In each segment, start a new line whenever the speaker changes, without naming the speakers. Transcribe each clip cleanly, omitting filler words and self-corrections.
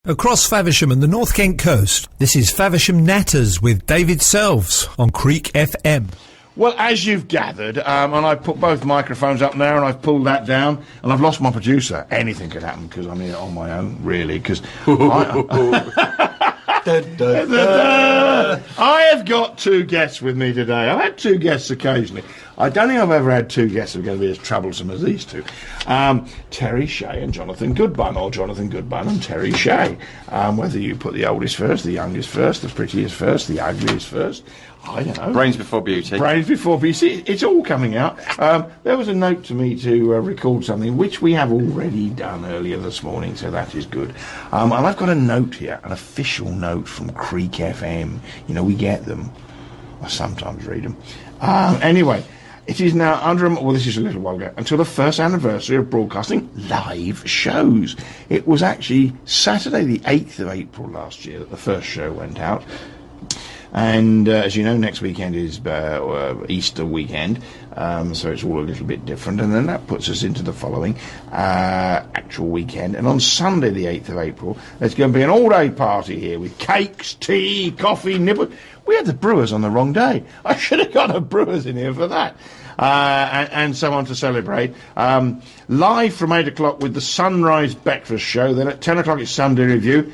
Across Faversham and the North Kent coast, this is Faversham Natters with David Selves on Creek FM.
Well, as you've gathered, and I've put both microphones up there and I've pulled that down, and I've lost my producer. Anything could happen because I'm here on my own, really, because I have got two guests with me today. I've had two guests occasionally. I don't think I've ever had two guests who are going to be as troublesome as these two. Terry Shea and Jonathan Goodbun, or Jonathan Goodbun and Terry Shea. Whether you put the oldest first, the youngest first, the prettiest first, the ugliest first, I don't know.
Brains before beauty.
Brains before beauty. It's all coming out. There was a note to me to record something, which we have already done earlier this morning, so that is good. And I've got a note here, an official note from Creek FM. You know, we get them. I sometimes read them. Anyway, it is now this is a little while ago, until the first anniversary of broadcasting live shows. It was actually Saturday the 8th of April last year that the first show went out. And as you know, next weekend is Easter weekend, so it's all a little bit different. And then that puts us into the following actual weekend. And on Sunday, the 8th of April, there's going to be an all-day party here with cakes, tea, coffee, nibble. We had the brewers on the wrong day. I should have got the brewers in here for that. And so on to celebrate. Live from 8 o'clock with the Sunrise Breakfast Show. Then at 10 o'clock it's Sunday Review.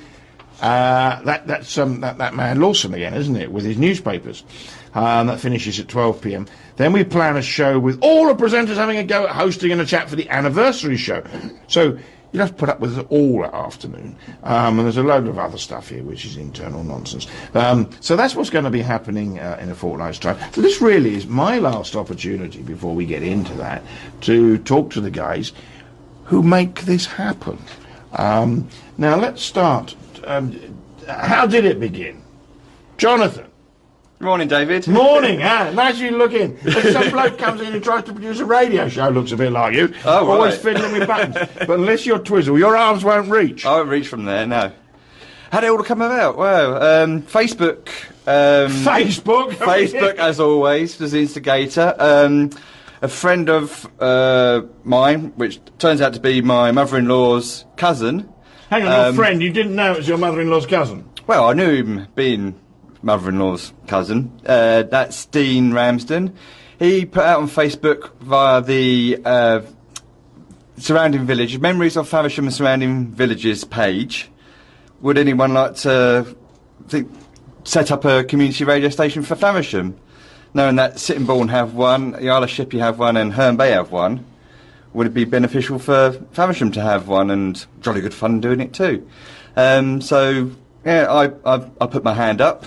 That's that man Lawson again, isn't it, with his newspapers. That finishes at 12 p.m. Then we plan a show with all the presenters having a go at hosting and a chat for the anniversary show. So you'll have to put up with it all that afternoon. And there's a load of other stuff here, which is internal nonsense. So that's what's going to be happening in a fortnight's time. So this really is my last opportunity, before we get into that, to talk to the guys who make this happen. Now let's start. How did it begin? Jonathan.
Morning, David.
Morning, nice you looking. If some bloke comes in and tries to produce a radio show, looks a bit like you.
Oh, right.
Always fiddling with buttons. But unless you're Twizzle, your arms won't reach.
I won't reach from there, no. How did it all come about? Well, Facebook. Facebook, as always, was the instigator. A friend of mine, which turns out to be my mother-in-law's cousin.
Hang on, your friend, you didn't know it was your mother-in-law's cousin?
Well, I knew him being mother-in-law's cousin. That's Dean Ramsden. He put out on Facebook via the surrounding village, Memories of Faversham and Surrounding Villages page. Would anyone like to set up a community radio station for Faversham? Knowing that Sittingbourne have one, the Isle of Shippey have one, and Herne Bay have one, would it be beneficial for Faversham to have one, and jolly good fun doing it too. So yeah, I put my hand up.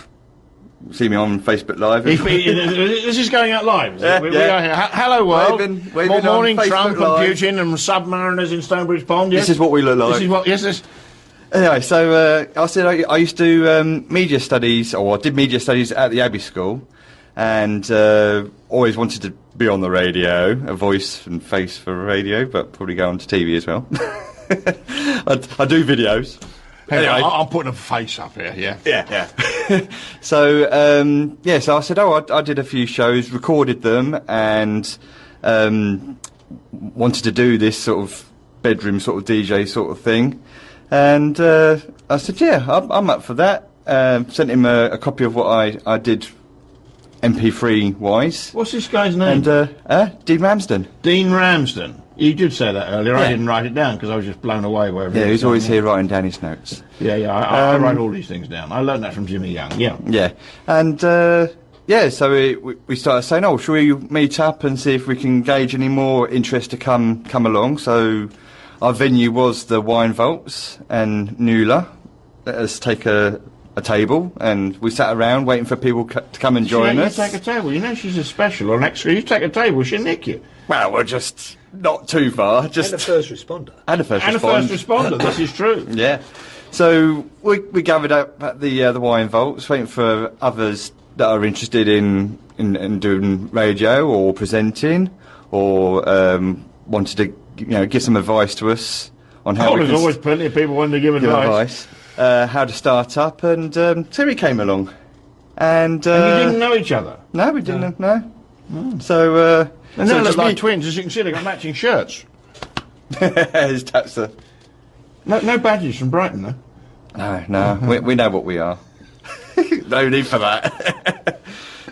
See me on Facebook Live.
This is going out live. Is it?
We
are here. Hello world.
Waving
morning,
on
Trump
Facebook
and Putin and submariners in Stonebridge Pond. Yes?
This is what we look like.
This is what. Yes, this.
Anyway, so I said I used to do media studies, or I did media studies at the Abbey School, and always wanted to be on the radio, a voice and face for radio, but probably go on to TV as well. I do videos.
Anyway, I'm putting a face up here, yeah.
Yeah. So, so I said, I did a few shows, recorded them, and wanted to do this sort of bedroom sort of DJ sort of thing. And I said, yeah, I'm up for that. Sent him a copy of what I did MP3-wise.
What's this guy's name?
And Dean Ramsden.
Dean Ramsden. You did say that earlier. Yeah. I didn't write it down because I was just blown away by everything.
Yeah, he's always here writing down his notes.
Yeah, I write all these things down. I learned that from Jimmy Young, yeah.
Yeah, and so we started saying, shall we meet up and see if we can gauge any more interest to come along? So our venue was the Wine Vaults and Nuala. Let us take a table, and we sat around waiting for people to come and join us.
You take a table. You know she's a special or an extra. You take a table, she'll nick you.
Well, we're just not too far.
And a first responder.
And a first responder.
This is true.
Yeah. So we gathered up at the Wine Vaults, waiting for others that are interested in doing radio or presenting, or wanted to give some advice to us on how.
There's always plenty of people wanting to give advice.
How to start up, and Terry came along, and you
didn't know each other.
No, we didn't. No. So
and they look like twins, as you can see. They've got matching shirts.
His tapster.
No badges from Brighton though.
No, we know what we are. No need for that.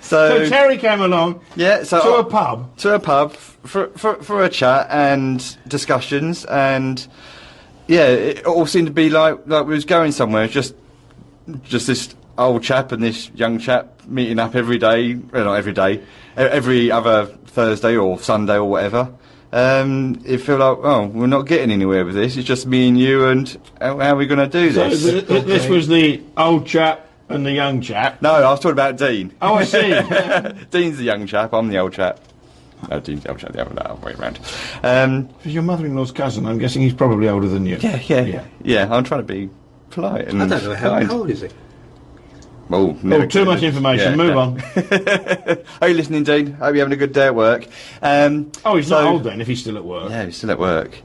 So
Terry came along.
Yeah, so
to a pub.
To a pub for a chat and discussions, and yeah, it all seemed to be like we was going somewhere. Just this old chap and this young chap meeting up every day. Well, not every day, every other Thursday or Sunday or whatever. It felt like, oh, we're not getting anywhere with this. It's just me and you, and how are we going to do this?
So this was the old chap and the young chap.
No, I was talking about Dean.
Oh, I see.
Dean's the young chap. I'm the old chap. No, Dean's the old chap. The other way around.
He's your mother-in-law's cousin. I'm guessing he's probably older than you.
Yeah. I'm trying to be polite and
I don't know how
kind.
old is he.
Oh,
too much information. Move on.
Are you listening, Dean? Hope you're having a good day at work.
He's not old then, if he's still at work.
Yeah, he's still at work.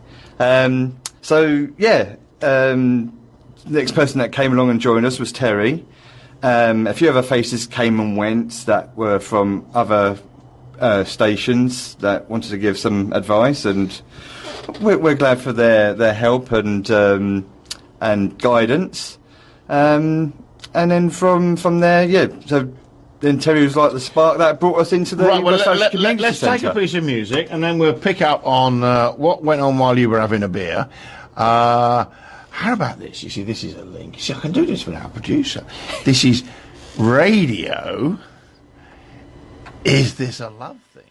Next person that came along and joined us was Terry. A few other faces came and went that were from other stations that wanted to give some advice, and we're glad for their help and guidance. And then from there, so then Terry was like the spark that brought us into the
let's take a piece of music, and then we'll pick up on what went on while you were having a beer. How about this? You see, this is a link. See, I can do this with our producer. This is radio. Is this a love thing?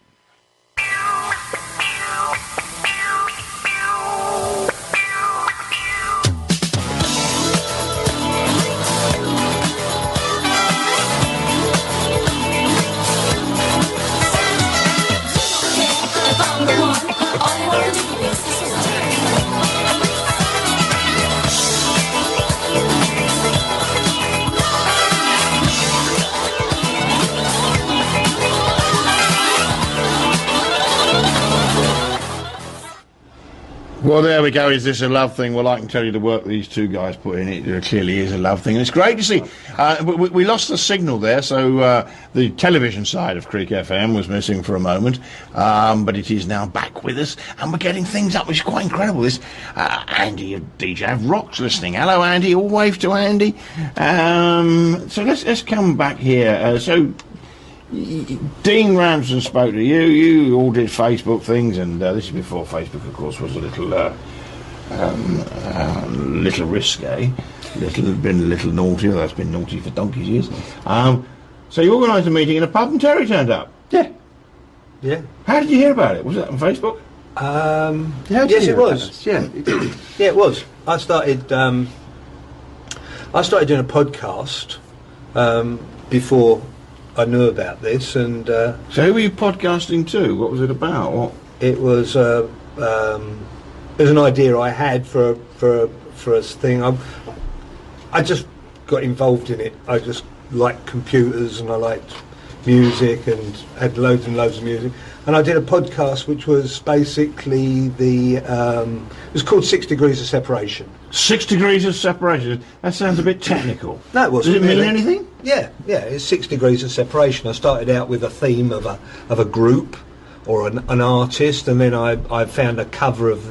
Well, there we go. Is this a love thing? Well, I can tell you the work these two guys put in it. There clearly is a love thing. And it's great to see. We lost the signal there, so the television side of Creek FM was missing for a moment. But it is now back with us, and we're getting things up, which is quite incredible. This Andy of DJ Rock's listening. Hello, Andy. All wave to Andy. So let's come back here. Dean Ramsden spoke to you. You all did Facebook things, and this is before Facebook, of course, was a little risque, been a little naughty. Although it's been naughty for donkey's years. So you organised a meeting in a pub, and Terry turned up.
Yeah.
How did you hear about it? Was it on Facebook?
Yes, it was. Yeah, yeah, it was. I started doing a podcast before I knew about this, and
so who were you podcasting to? What was it about?
It was an idea I had for a thing. I just got involved in it. I just liked computers, and I liked music, and had loads and loads of music. And I did a podcast which was basically it was called 6 Degrees of Separation.
6 Degrees of Separation. That sounds a bit technical.
No, it wasn't.
Does it mean anything?
Yeah. It's 6 Degrees of Separation. I started out with a theme of a group or an artist, and then I found a cover of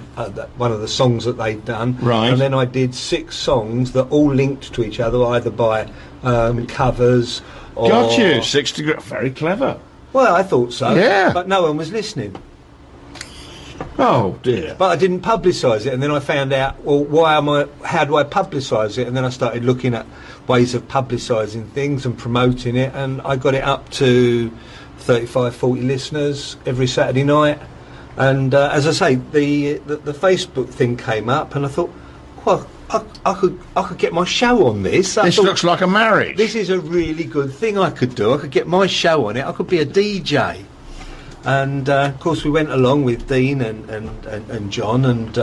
one of the songs that they'd done.
Right.
And then I did 6 songs that all linked to each other, either by covers or...
Got you. 6 Degrees. Very clever.
Well, I thought so.
Yeah.
But no one was listening.
Oh dear.
But I didn't publicise it, and then I found out, well, how do I publicise it? And then I started looking at ways of publicising things and promoting it, and I got it up to 35, 40 listeners every Saturday night. And as I say, the Facebook thing came up, and I thought, well, I could get my show on this.
This looks like a marriage.
This is a really good thing I could do. I could get my show on it. I could be a DJ. And of course we went along with Dean and John and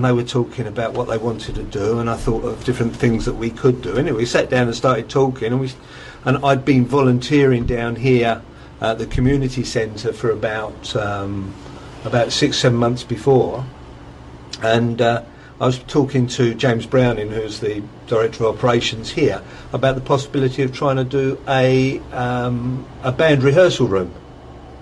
they were talking about what they wanted to do, and I thought of different things that we could do. Anyway, we sat down and started talking, and I'd been volunteering down here at the community centre for about 6-7 months before, and I was talking to James Browning, who's the Director of Operations here, about the possibility of trying to do a band rehearsal room.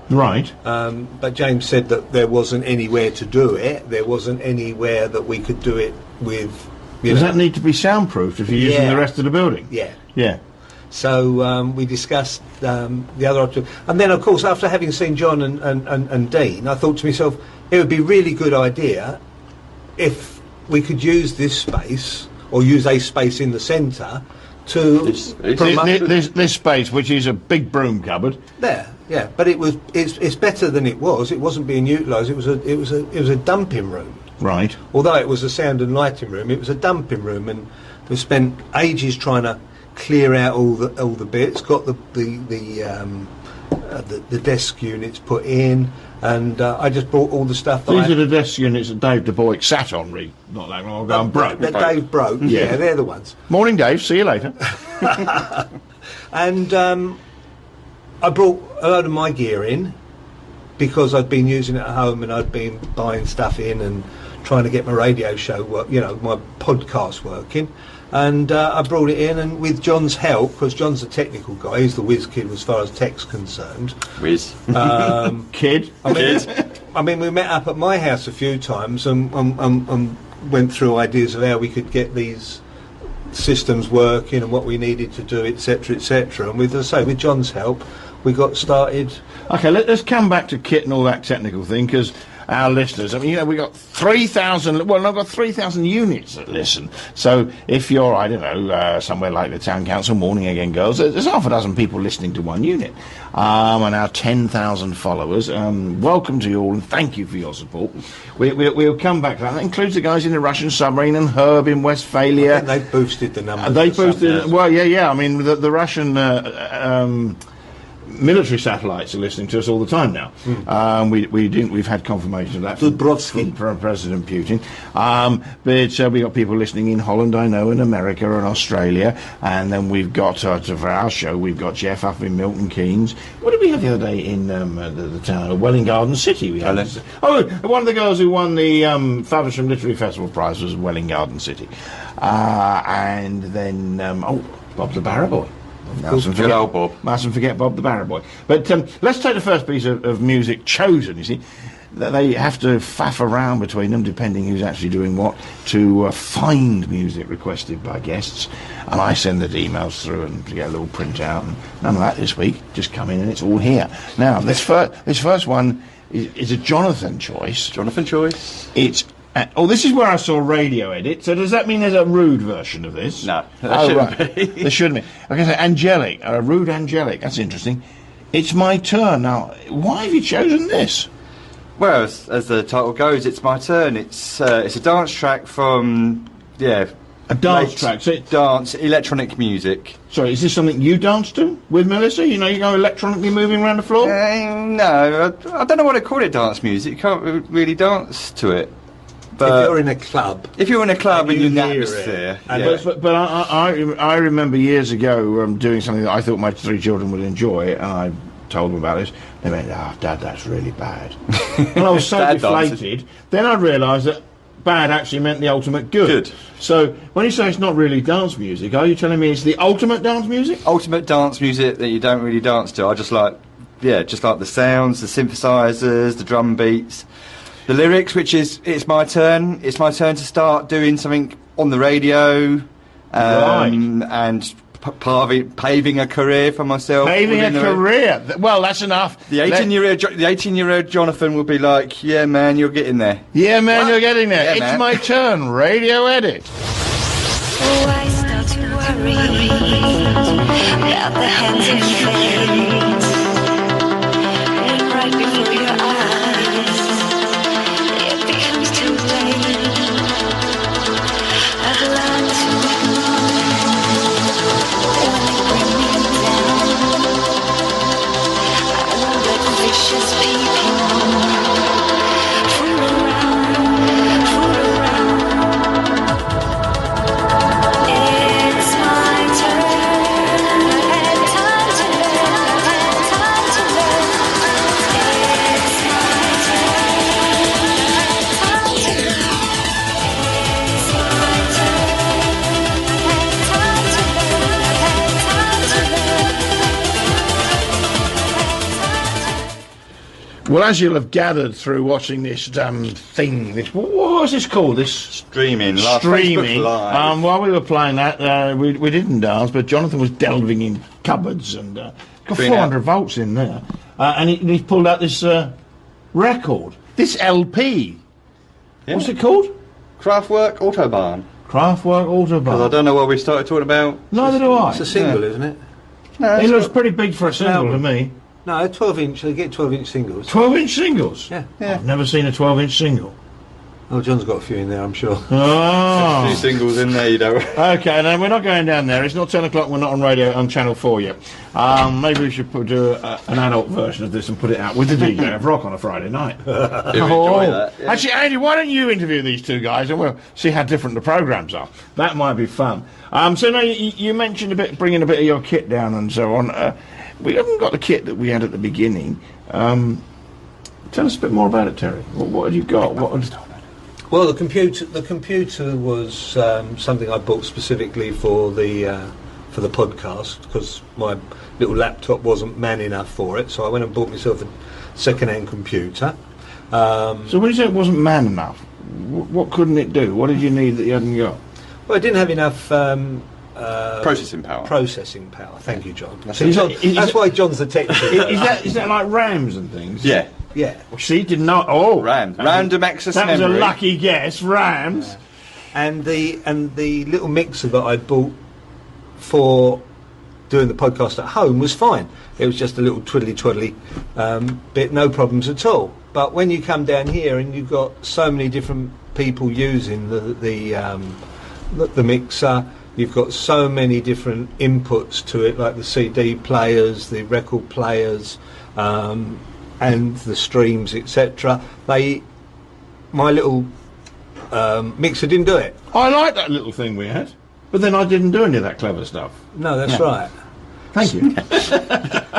Right.
But James said that there wasn't anywhere to do it. There wasn't anywhere that we could do it with
Does that need to be soundproofed if you're using the rest of the building?
Yeah.
Yeah.
So we discussed the other option. And then, of course, after having seen John and Dean, I thought to myself, it would be a really good idea if we could use this space, or use a space in the centre, to
this space, which is a big broom cupboard.
There, yeah. But it's better than it was. It wasn't being utilised. It was a dumping room.
Right.
Although it was a sound and lighting room, it was a dumping room, and we spent ages trying to clear out all the bits. Got the desk units put in, and I just brought all the stuff.
These are the desk units that Dave Du Bois sat on not that long ago and broke.
That Dave broke. Yeah, they're the ones.
Morning, Dave. See you later.
And I brought a load of my gear in because I'd been using it at home, and I'd been buying stuff in and trying to get my radio show work, my podcast working. And I brought it in, and with John's help, because John's a technical guy, he's the whiz kid as far as tech's concerned.
Whiz.
Kid.
I mean, we met up at my house a few times and went through ideas of how we could get these systems working and what we needed to do, etc., etc. And with John's help, we got started.
Okay, let's come back to kit and all that technical thing, because our listeners, we got 3,000, well, I've got 3,000 units that listen. So if you're, I don't know, somewhere like the Town Council, Morning Again Girls, there's half a dozen people listening to one unit. And our 10,000 followers, welcome to you all, and thank you for your support. We'll come back to that. That includes the guys in the Russian submarine and Herb in Westphalia.
I think they boosted the numbers.
They boosted, well, yeah. I mean, the Russian military satellites are listening to us all the time now. We've had confirmation of that from President Putin. But we got people listening in Holland, I know, in America and Australia, and then we've got for our show we've got Jeff up in Milton Keynes. What did we have the other day in the town of Welling Garden City? We had one of the girls who won the Faversham Literary Festival prize was Welling Garden City, and then Bob the Barrow Boy. Mustn't forget Bob the Barrow Boy. But let's take the first piece of music chosen, you see. They have to faff around between them, depending who's actually doing what, to find music requested by guests. And I send the emails through and get a little printout. And none of that this week. Just come in and it's all here. Now, this first one is a Jonathan choice. It's... this is where I saw radio edit. So does that mean there's a rude version of this?
No, shouldn't be.
There shouldn't be. Okay, so Angelic, rude Angelic. That's interesting. It's my turn now. Why have you chosen this?
Well, as the title goes, it's my turn. It's a dance track from
a dance track. So
dance electronic music.
Sorry, is this something you dance to with Melissa? You go electronically moving around the floor.
No, I don't know what to call it. Dance music. You can't really dance to it. But
if you're in a club,
and you're in the atmosphere,
but I remember years ago doing something that I thought my 3 children would enjoy, and I told them about this. They went, Dad, that's really bad. And I was so deflated. Then I realised that bad actually meant the ultimate good. So when you say it's not really dance music, are you telling me it's the ultimate dance music?
Ultimate dance music that you don't really dance to. I just like the sounds, the synthesizers, the drum beats. The lyrics, which is, it's my turn to start doing something on the radio, and paving a career for myself.
Paving a career? Well, that's enough.
The 18-year-old Jonathan will be like, yeah, man, you're getting there.
Yeah, man, you're getting there. Yeah, it's my turn, radio edit.
Oh, I start to worry about the hands of fate. And right before your eyes, it becomes too late. I've learned to ignore when they bring me down. I won't let vicious people fool around. It's my turn. I had time to
Well, as you'll have gathered through watching this thing, this what is this called? This
Streaming.
streaming.
Facebook Live.
While we were playing that, we didn't dance, but Jonathan was delving in cupboards and got
Bring
400 volts in there, and he's pulled out this record, this LP.
Yeah.
What's it called?
Kraftwerk Autobahn.
Kraftwerk
Because I
Autobahn.
don't know why we started talking about...
Neither do I.
It's a single, isn't it?
No,
It
it's
looks
got-
pretty big for a single to
album.
me.
No, 12-inch. They get 12-inch singles.
12-inch singles.
Yeah.
I've never seen a 12-inch single.
Oh, John's got a few in there, I'm sure.
Oh.
Two singles in there, you know.
Okay, no, we're not going down there. It's not 10 o'clock. We're not on radio on Channel 4 yet. Maybe we should do an adult version of this and put it out with the DJ of rock on a Friday night.
You enjoy that, yeah.
Actually, Andy, why don't you interview these two guys and we'll see how different the programmes are. That might be fun. So now you mentioned bringing a bit of your kit down and so on. We haven't got the kit that we had at the beginning. Tell us a bit more about it, Terry. What have you got?
Well, the computer was something I bought specifically for the podcast because my little laptop wasn't man enough for it. So I went and bought myself a second-hand computer.
So when you say it wasn't man enough, what couldn't it do? What did you need that you hadn't got?
Well, I didn't have enough
Processing power.
Thank you, John.
That's
So
it.
that's why John's the technical.
Is that like RAMs and things?
Yeah.
Yeah.
See, didn't know. Oh,
RAM. Random access
that was
memory.
a lucky guess. RAMs.
And the little mixer that I bought for doing the podcast at home was fine. It was just a little twiddly bit, no problems at all. But when you come down here and you've got so many different people using the mixer, you've got so many different inputs to it, like the CD players, the record players, and the streams, etc. My little mixer didn't do it.
I like that little thing we had, but then I didn't do any of that clever stuff.
No, that's right.
Thank you.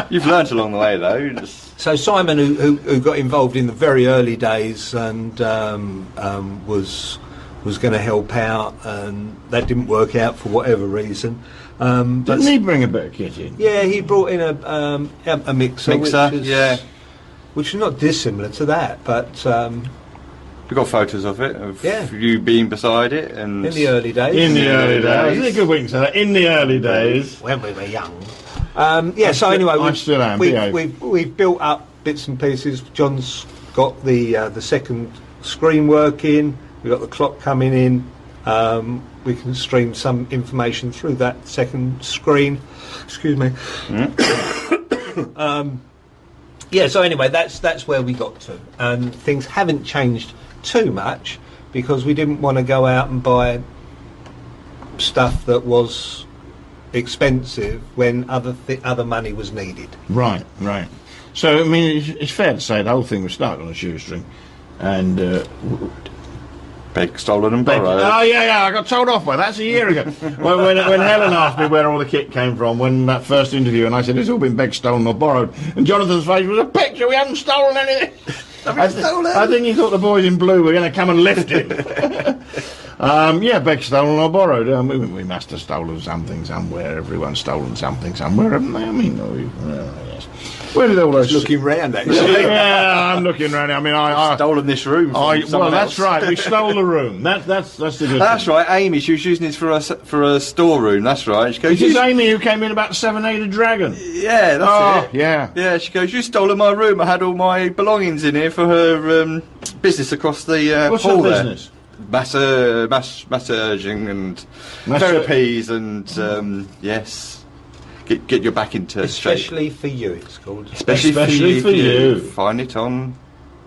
You've learnt along the way, though.
So Simon, who got involved in the very early days and was going to help out, and that didn't work out for whatever reason.
Didn't he bring a bit of kit in?
Yeah, he brought in a mixer, which is not dissimilar to that, but
We've got photos of it, of
Yeah.
you being beside it. And
in the early days.
In the early days. Isn't it good we can say that? In the early days.
When we were young. So anyway,
I still am, behave.
we've built up bits and pieces. John's got the second screen working. We've got the clock coming in. We can stream some information through that second screen. Excuse me. So anyway, that's where we got to, and things haven't changed too much because we didn't want to go out and buy stuff that was expensive when other money was needed.
Right. So, I mean, it's fair to say the whole thing was started on a shoestring. And,
Beg, stolen and
oh,
borrowed.
yeah, I got told off by that. That's a year ago. when Helen asked me where all the kit came from, when that first interview, and I said, it's all been begged, stolen or borrowed. And Jonathan's face was a picture, we haven't stolen anything. I think he thought the boys in blue were going to come and lift him. Begged, stolen or borrowed. We must have stolen something somewhere. Everyone's stolen something somewhere, haven't they? I mean, yes. Where did all those...
Looking round, actually.
Yeah, I'm looking around. I mean, I
Stolen this room from someone
that's
else.
right. We stole the room. That's the good
That's
thing.
right, Amy. She was using it for a storeroom. That's right. She goes,
This is Amy who came in about 7-8 Dragon.
yeah, that's it.
Yeah.
Yeah, she goes, you stole my room. I had all my belongings in here for her business across the
What's
hall
her
there.
business?
Massaging and therapies and yes, get your back into shape.
Especially for you, it's called.
Especially
for you.
Find it on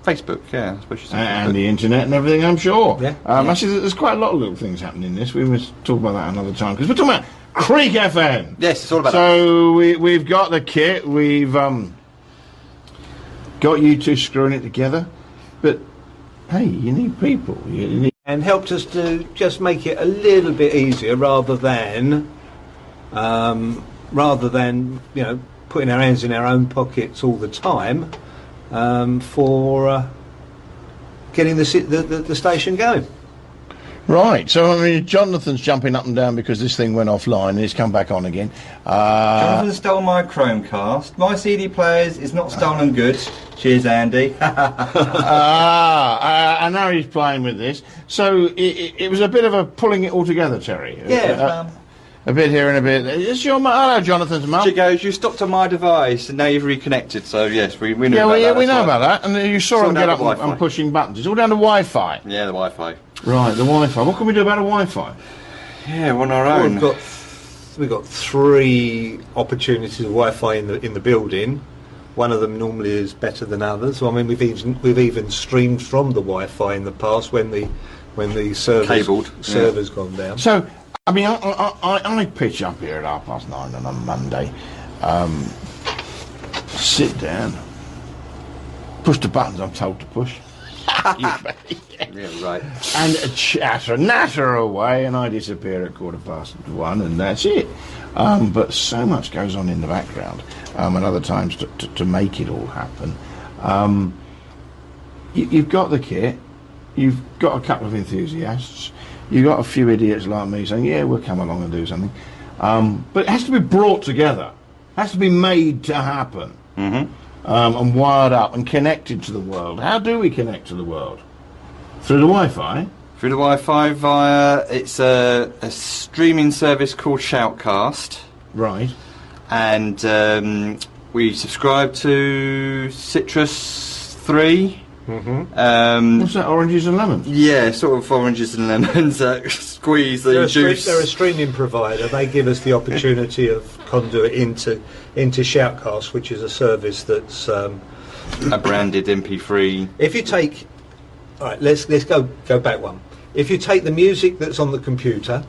Facebook, yeah. I suppose you say
And
Facebook.
the internet and everything, I'm sure.
Yeah.
Actually, there's quite a lot of little things happening in this. We must talk about that another time because we're talking about Creek FM.
Yes, it's all about
So we've got the kit. We've got you two screwing it together, but hey, you need people. You need.
And helped us to just make it a little bit easier rather than putting our hands in our own pockets all the time for getting the station going.
Right, so I mean, Jonathan's jumping up and down because this thing went offline and it's come back on again.
Jonathan stole my Chromecast. My CD players is not stolen goods. Cheers, Andy.
And now he's playing with this. So it was a bit of a pulling it all together, Terry.
Yeah.
A bit here and a bit. It's your mum. Hello, Jonathan's mum.
She goes, you stopped on my device and now you've reconnected. So yes, we knew about that.
We know
That's
about that. And you saw him get up
Wi-Fi.
and pushing buttons. It's all down to Wi-Fi.
Yeah, the Wi-Fi.
Right, the Wi-Fi. What can we do about the Wi-Fi?
Yeah, we're on our own.
We've got 3 opportunities of Wi-Fi in the building. One of them normally is better than others. So, I mean, we've even streamed from the Wi-Fi in the past when the server's gone down.
So, I mean, I pitch up here at 9:30 on a Monday. Sit down, push the buttons I'm told to push.
Yeah, right.
And natter away, and I disappear at 1:15, and that's it. But so much goes on in the background, and other times to make it all happen. You've got the kit, you've got a couple of enthusiasts, you've got a few idiots like me saying, yeah, we'll come along and do something. But it has to be brought together, it has to be made to happen.
Mm-hmm.
And wired up and connected to the world. How do we connect to the world? Through the Wi-Fi?
Through the Wi-Fi via, it's a streaming service called Shoutcast.
Right.
And we subscribe to Citrus 3.
Mm-hmm.
What's that, oranges and lemons?
Yeah, sort of oranges and lemons. Squeeze the juice.
They're a streaming provider. They give us the opportunity of conduit into Shoutcast, which is a service that's
a branded MP3.
If you take, all right, let's go back one. If you take the music that's on the computer,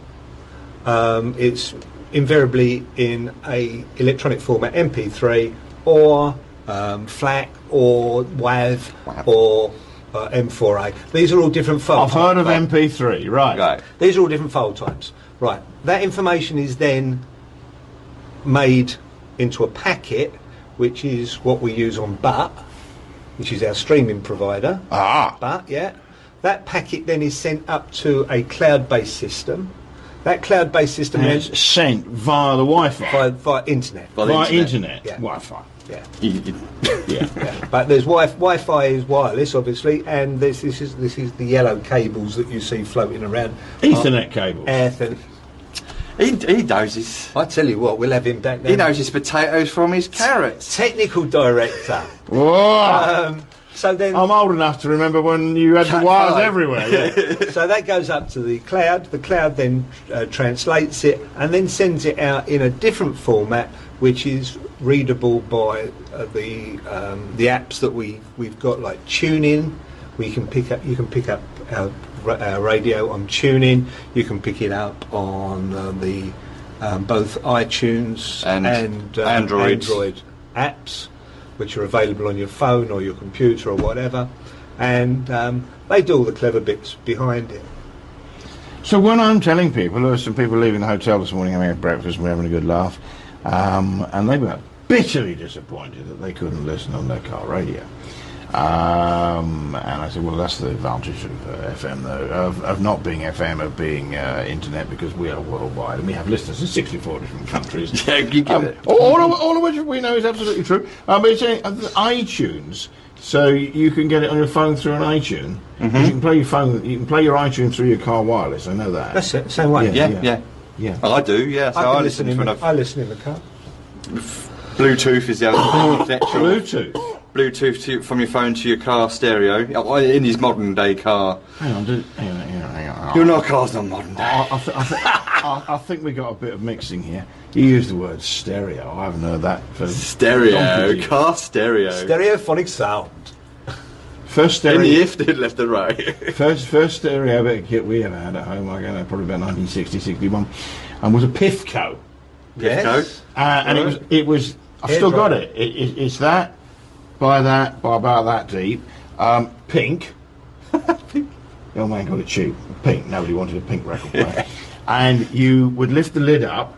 it's invariably in a electronic format, MP3 or FLAC or WAV or M4A. These are all different file
I've heard of MP3, right.
Right.
These are all different file types. Right. That information is then made into a packet, which is what we use on Butt, which is our streaming provider. Butt, yeah. That packet then is sent up to a cloud-based system. That cloud-based system
And it's sent via the Wi-Fi.
via internet.
Via internet.
Yeah.
Wi-Fi.
Yeah.
Yeah.
Yeah. But there's Wi-Fi is wireless, obviously, and this is the yellow cables that you see floating around.
Ethernet cables.
He knows his.
I tell you what, we'll have him back now.
He knows his potatoes from his carrots.
Technical director.
Whoa.
So then,
I'm old enough to remember when you had the wires everywhere. Yeah.
so that goes up to the cloud. The cloud then translates it and then sends it out in a different format, which is readable by the apps that we've got, like TuneIn. You can pick up our radio on TuneIn. You can pick it up on both iTunes and Android apps, which are available on your phone or your computer or whatever, and they do all the clever bits behind it.
So when I'm telling people, there were some people leaving the hotel this morning having breakfast and we're having a good laugh, and they were bitterly disappointed that they couldn't listen on their car radio. And I said, well, that's the advantage of FM, though, of not being FM, of being internet, because we are worldwide and we have listeners in 64 different countries.
Yeah, you get it.
All of which we know is absolutely true. But it's iTunes, so you can get it on your phone through an iTunes.
Mm-hmm.
You can play your phone, you can play your iTunes through your car wireless. I know that.
That's it. Same way.
Yeah. Well, I do. Yeah. So I listen
in
when
I listen in the car.
Bluetooth is the other thing.
Bluetooth.
From your phone to your car stereo in his modern day car.
Hang on.
Your car's not modern day.
I think we got a bit of mixing here. You used the word stereo. I haven't heard that for
Stereo, car stereo.
Stereophonic sound.
First stereo.
In the if, left and right.
First stereo bit of kit we ever had at home, probably about 1960, 61, and was a Pifco.
Yes.
And it was. I've still got it. It's that, by about that deep. Pink. Oh man, got it cheap. Pink. Nobody wanted a pink record player. And you would lift the lid up,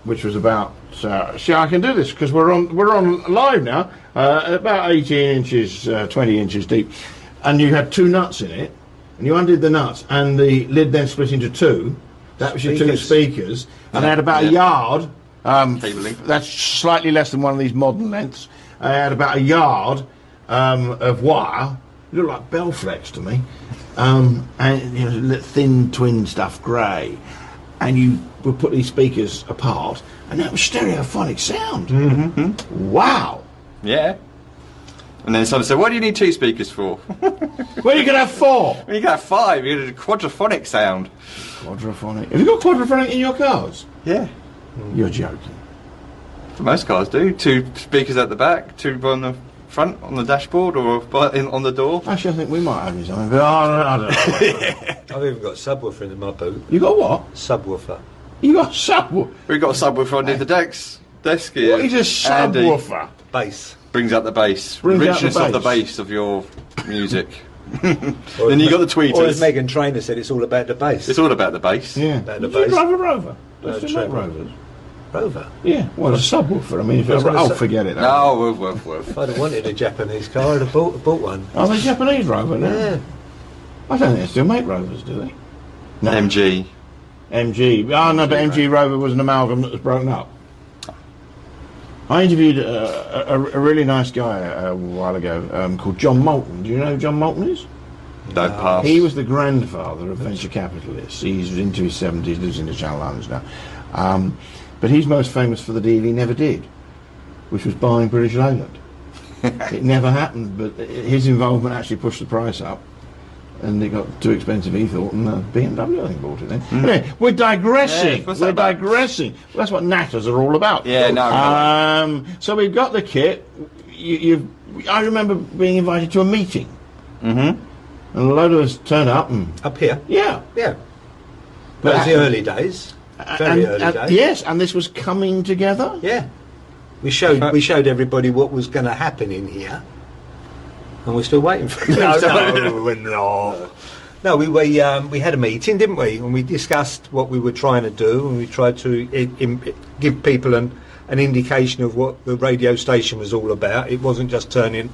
which was about. See, I can do this because we're on live now. About 18 inches, 20 inches deep, and you had two nuts in it. and you undid the nuts, and the lid then split into two. That was your two speakers, and they had about a yard.
Cabling.
That's slightly less than one of these modern lengths. They had about a yard of wire. It looked like Belflex to me, and thin twin stuff, grey, and you would put these speakers apart, and that was stereophonic sound.
Mm-hmm.
Wow.
Yeah. And then someone said, "What do you need two speakers for?"
Well, you could have four.
Well, you could have five. You had a quadraphonic sound.
Quadraphonic. Have you got quadraphonic in your cars?
Yeah.
You're joking.
Most cars do. Two speakers at the back, two on the front, on the dashboard, or on the door.
Actually, I think we might have something, but I don't know.
I've even got a subwoofer in my boot.
You got what?
Subwoofer.
You got a subwoofer?
We've got a subwoofer under the desk here.
What is a subwoofer?
Bass.
Brings out the bass.
Brings out the
Richness of the
bass.
bass of your music. Then you got the tweeters.
Or as Megan Trainor said, it's all about the bass.
It's all about the bass.
Yeah.
About the
Did you
bass.
drive a Rover?
No,
Let's do make
Trevor.
Rovers.
Rover.
Yeah, well, it's a subwoofer. I mean, if
was
ever,
gonna say-
forget it.
No, woof.
If I'd have wanted a Japanese car, I'd have bought one.
Are they Japanese Rover now?
Yeah.
I don't think they still make Rovers, do they? No.
MG.
MG. Oh, no, but MG Rover was an amalgam that was broken up. I interviewed a really nice guy a while ago called John Moulton. Do you know who John Moulton is?
Don't pass.
He was the grandfather of venture capitalists. He's into his 70s, lives in the Channel Islands now. But he's most famous for the deal he never did, which was buying British Leyland. It never happened, but his involvement actually pushed the price up, and it got too expensive, he thought, and BMW, I think, bought it then. Anyway, we're digressing.
Yeah, what's
we're
that about?
digressing. Well, that's what Natters are all about.
Yeah, no.
So we've got the kit. I remember being invited to a meeting.
Mm-hmm.
And a load of us turned up and...
Up here?
Yeah.
Yeah. That was the early days. Very early days.
Yes, and this was coming together.
Yeah. We showed everybody what was going to happen in here, and we're still waiting for it. No, we had a meeting, didn't we? And we discussed what we were trying to do, and we tried to give people an indication of what the radio station was all about. It wasn't just turning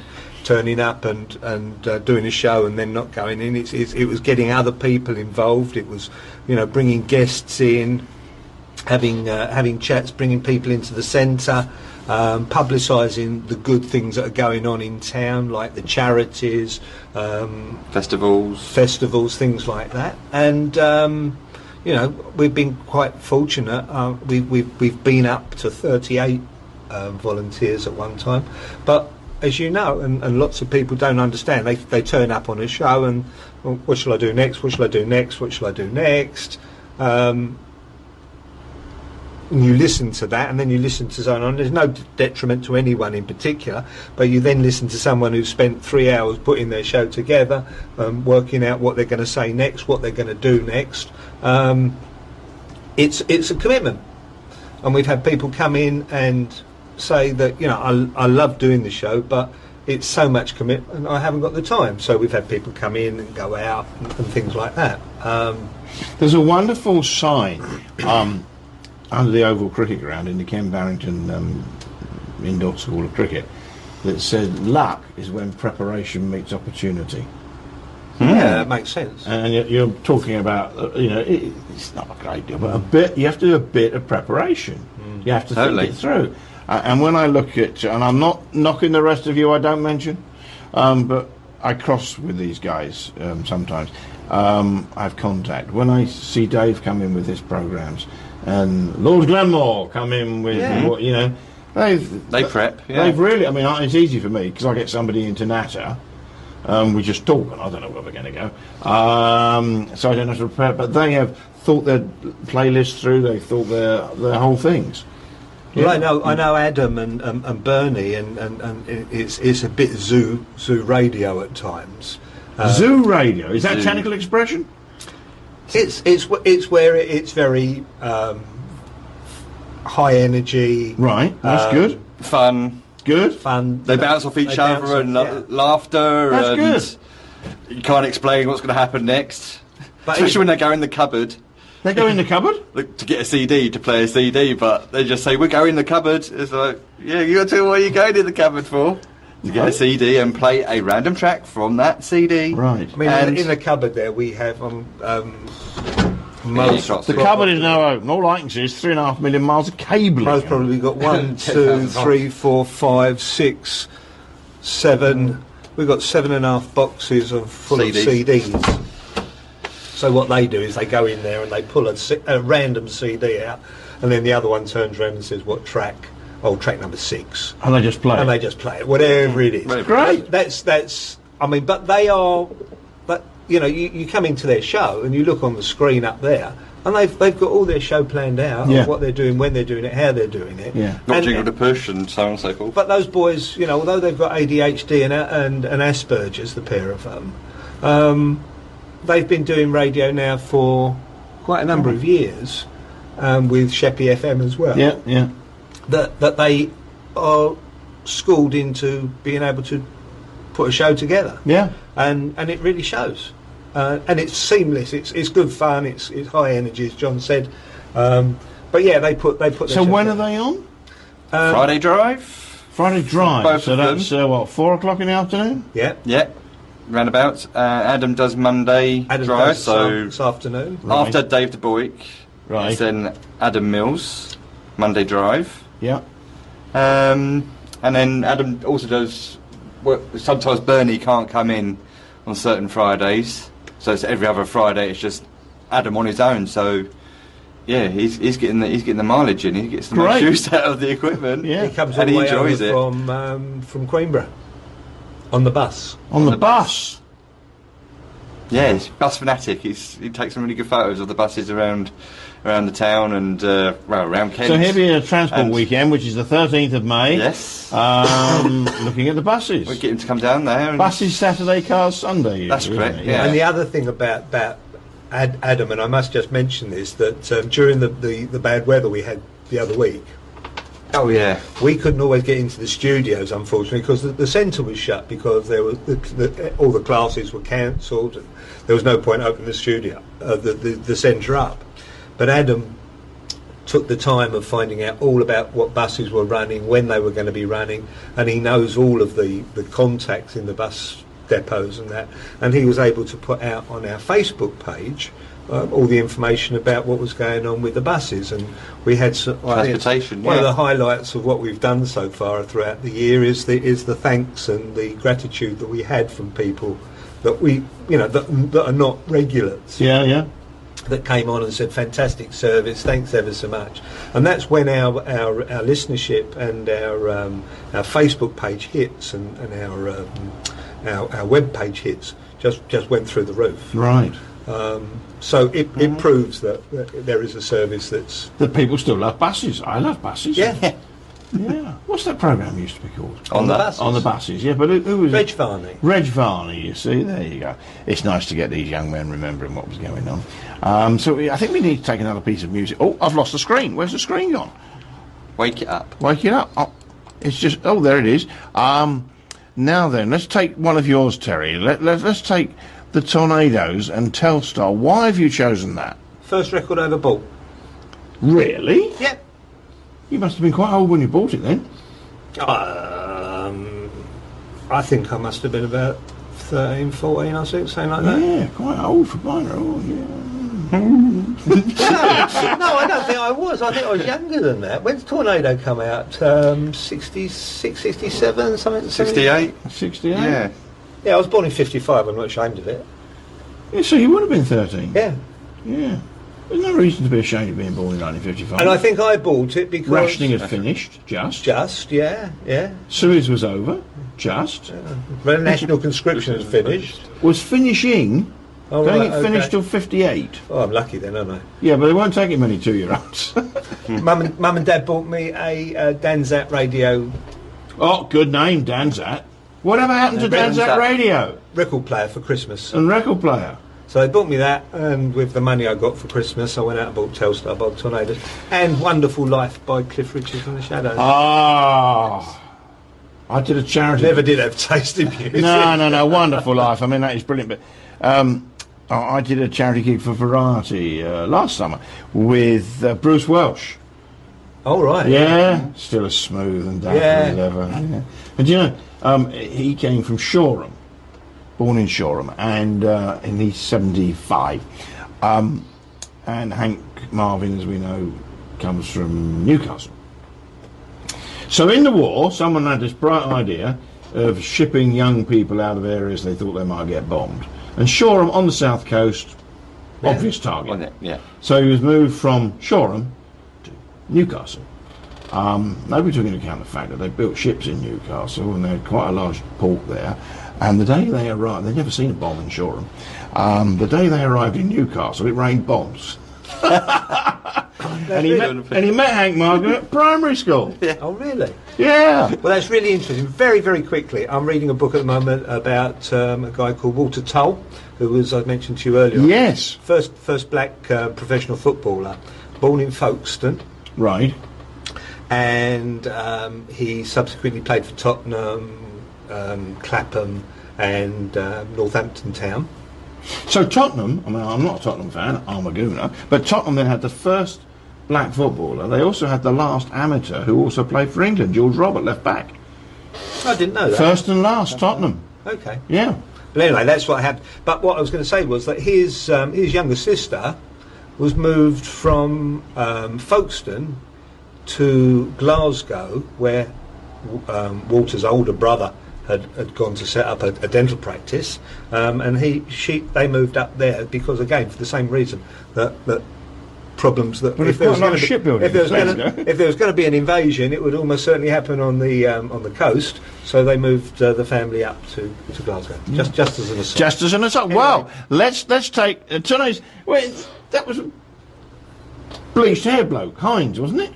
up and doing a show and then not going in. It was getting other people involved. It was, bringing guests in, having chats, bringing people into the centre, publicising the good things that are going on in town, like the charities, festivals, things like that. And we've been quite fortunate. We've been up to 38 volunteers at one time, but as you know, and lots of people don't understand, they turn up on a show and, well, what shall I do next? What shall I do next? What shall I do next? And you listen to that, and then you listen to someone. There's no detriment to anyone in particular, but you then listen to someone who's spent 3 hours putting their show together, working out what they're going to say next, what they're going to do next. It's a commitment, and we've had people come in and say that I love doing the show, but it's so much commitment I haven't got the time. So we've had people come in and go out and things like that.
There's a wonderful sign under the Oval Cricket Ground in the Ken Barrington Indoor School of Cricket that says luck is when preparation meets opportunity.
Yeah, that makes sense.
And you're talking about, it's not a great deal, but you have to do a bit of preparation. You have to think it through. And when I look at, and I'm not knocking the rest of you I don't mention, but I cross with these guys sometimes. I have contact. When I see Dave come in with his programmes, and Lord Glenmore come in with, they
prep. Yeah.
They've really, it's easy for me because I get somebody into Natter. We just talk, and I don't know where we're going to go. So I don't have to prepare, but they have thought their playlist through. They thought their whole things.
Well, I know Adam and Bernie, and it's a bit zoo radio at times.
Zoo radio, is that
Zoo.
a technical expression?
It's where it's very high energy.
Right, that's good.
Fun.
Good.
Fun.
They bounce off each other and laughter.
That's
and
good.
You can't explain what's going to happen next.
But
Especially when they go in the cupboard.
They go in the cupboard?
To get a CD, to play a CD, but they just say, we're going in the cupboard. It's like, yeah, you got to tell what you're going in the cupboard for. to get a CD and play a random track from that CD.
Right.
I mean,
And-
in the cupboard there we have
shots.
The cupboard is now open. All I can see is 3.5 million miles of cabling.
Most probably got 1, 2, 3, 4, 5, 6, 7. We've got 7.5 boxes full of CDs. So what they do is they go in there and they pull a random CD out, and then the other one turns around and says, "What track?" Oh, track number 6.
And they just play
And
it.
they just play it, whatever it is.
Great.
That's. I mean, but they are. But you know, you come into their show and you look on the screen up there, and they've got all their show planned out,
Yeah.
of what they're doing, when they're doing it, how they're doing it.
Yeah.
Not
And-
jingle to push and so on and so forth.
But those boys, you know, although they've got ADHD and Asperger's, the pair of them, they've been doing radio now for quite a number of years, with Shea FM as well.
Yeah, yeah.
That they are schooled into being able to put a show together.
Yeah.
And it really shows. And it's seamless. It's good fun. It's high energy, as John said. But yeah, they put. Their
So
show
when are
together.
they on?
Friday Drive?
Friday Drive.
Both
So
of them.
that's, what, 4 o'clock in the afternoon?
Yeah.
Yeah, roundabouts. Adam does Monday
Adam
Drive,
does
so
this afternoon.
Right.
after Dave de Boyk,
Right.
it's then Adam Mills, Monday Drive.
Yeah.
And then Adam also does, well, sometimes Bernie can't come in on certain Fridays, so it's every other Friday, it's just Adam on his own, so yeah, he's getting the mileage in, he gets the most
Great.
use out of the equipment.
Yeah.
He comes all
and
the
he
way
enjoys
over
it.
from Queenborough on the bus.
On the bus.
Yeah, he's a bus fanatic. He takes some really good photos of the buses around the town and around Kent.
So here'll be a transport
And-
weekend, which is the 13th of May.
Yes.
Looking at the buses.
We'll get him to come down there. And
Buses Saturday, cars Sunday.
That's
isn't
correct,
it?
yeah.
And the other thing about Adam, and I must just mention this, that during the bad weather we had the other week,
Oh yeah.
we couldn't always get into the studios, unfortunately, because the centre was shut, because there was all the classes were cancelled, and there was no point opening the studio, the centre up. But Adam took the time of finding out all about what buses were running, when they were going to be running, and he knows all of the contacts in the bus depots and that, and he was able to put out on our Facebook page all the information about what was going on with the buses. And we had
Transportation,
one of
yeah.
the highlights of what we've done so far throughout the year is the thanks and the gratitude that we had from people that we, you know, that are not regulars,
Yeah, yeah.
that came on and said, "Fantastic service, thanks ever so much." And that's when our listenership and our Facebook page hits, and our web page hits just went through the roof.
Right.
So it proves that there is a service that's
The people still love buses. I love buses.
yeah.
Yeah. What's that programme used to be called?
On the
buses.
On the buses, yeah. But who was
Reg
it?
Varney.
Reg Varney, you see. There you go. It's nice to get these young men remembering what was going on. So I think we need to take another piece of music. Oh, I've lost the screen. Where's the screen gone?
Wake it up.
Wake it up. Oh, it's just... Oh, there it is. Now then, let's take one of yours, Terry. Let's take the Tornadoes and Telstar. Why have you chosen that?
First record I ever bought.
Really?
Yeah.
You must have been quite old when you bought it then.
I think I must have been about 13, 14, I think, something like that.
Yeah, quite old for buying it. Oh, yeah.
No, I don't think I was. I think I was younger than that. When's Tornado come out? 66, 67, something?
68?
68?
Yeah.
Yeah, I was born in 55. I'm not ashamed of it.
Yeah, so you would have been 13.
Yeah.
Yeah. There's no reason to be ashamed of being born in 1955.
And I think I bought it because...
Rationing had finished, just.
Yeah.
Suez was over, just.
The national conscription has finished.
Was finishing.
Oh,
Don't
right,
it finish
okay.
till 58.
Oh, I'm lucky then, aren't I?
Yeah, but they won't take it many 2-year-olds.
Mum and Dad bought me a Danzat radio
Oh, good name, Danzat. Whatever happened to Danzat
Danzat.
radio
record player for Christmas.
and record player?
So they bought me that, and with the money I got for Christmas, I went out and bought Telstar, bought Tornadoes, and Wonderful Life by Cliff Richard and the Shadows.
Ah, I did a charity.
Never did have taste in music.
No, Wonderful Life. I mean, that is brilliant. But I did a charity gig for Variety last summer with Bruce Welsh.
Oh, right.
Yeah, still as smooth and dapper
Yeah.
as ever. Yeah. And you know, he came from Shoreham, born in Shoreham, and he's 75. And Hank Marvin, as we know, comes from Newcastle. So in the war, someone had this bright idea of shipping young people out of areas they thought they might get bombed. And Shoreham on the south coast, obvious target.
Wasn't it? Yeah.
So he was moved from Shoreham to Newcastle. Nobody took into account the fact that they built ships in Newcastle and they had quite a large port there. And the day they arrived, they'd never seen a bomb in Shoreham. The day they arrived in Newcastle, it rained bombs. and he met Hank Marvin at primary school.
Oh, really?
Yeah.
Well, that's really interesting. Very, very quickly, I'm reading a book at the moment about a guy called Walter Tull, who was, I mentioned to you earlier.
Yes.
First black professional footballer, born in Folkestone.
Right.
And he subsequently played for Tottenham, Clapham and Northampton Town.
So Tottenham, I mean, I'm not a Tottenham fan, I'm a Gooner, but Tottenham then had the first black footballer. They also had the last amateur who also played for England, George Robert, left back.
I didn't know that.
First and last, Tottenham.
Okay.
Yeah.
But anyway, that's what happened. But what I was going to say was that his younger sister was moved from Folkestone to Glasgow, where Walter's older brother had gone to set up a dental practice, and they moved up there because, again, for the same reason that problems that
But if there was going
to be an invasion, it would almost certainly happen on the coast. So they moved the family up to Glasgow, just as an aside.
Just as an aside.
Anyway.
Well, let's take today's. Well, that was a bleached hair bloke, Hines, wasn't it?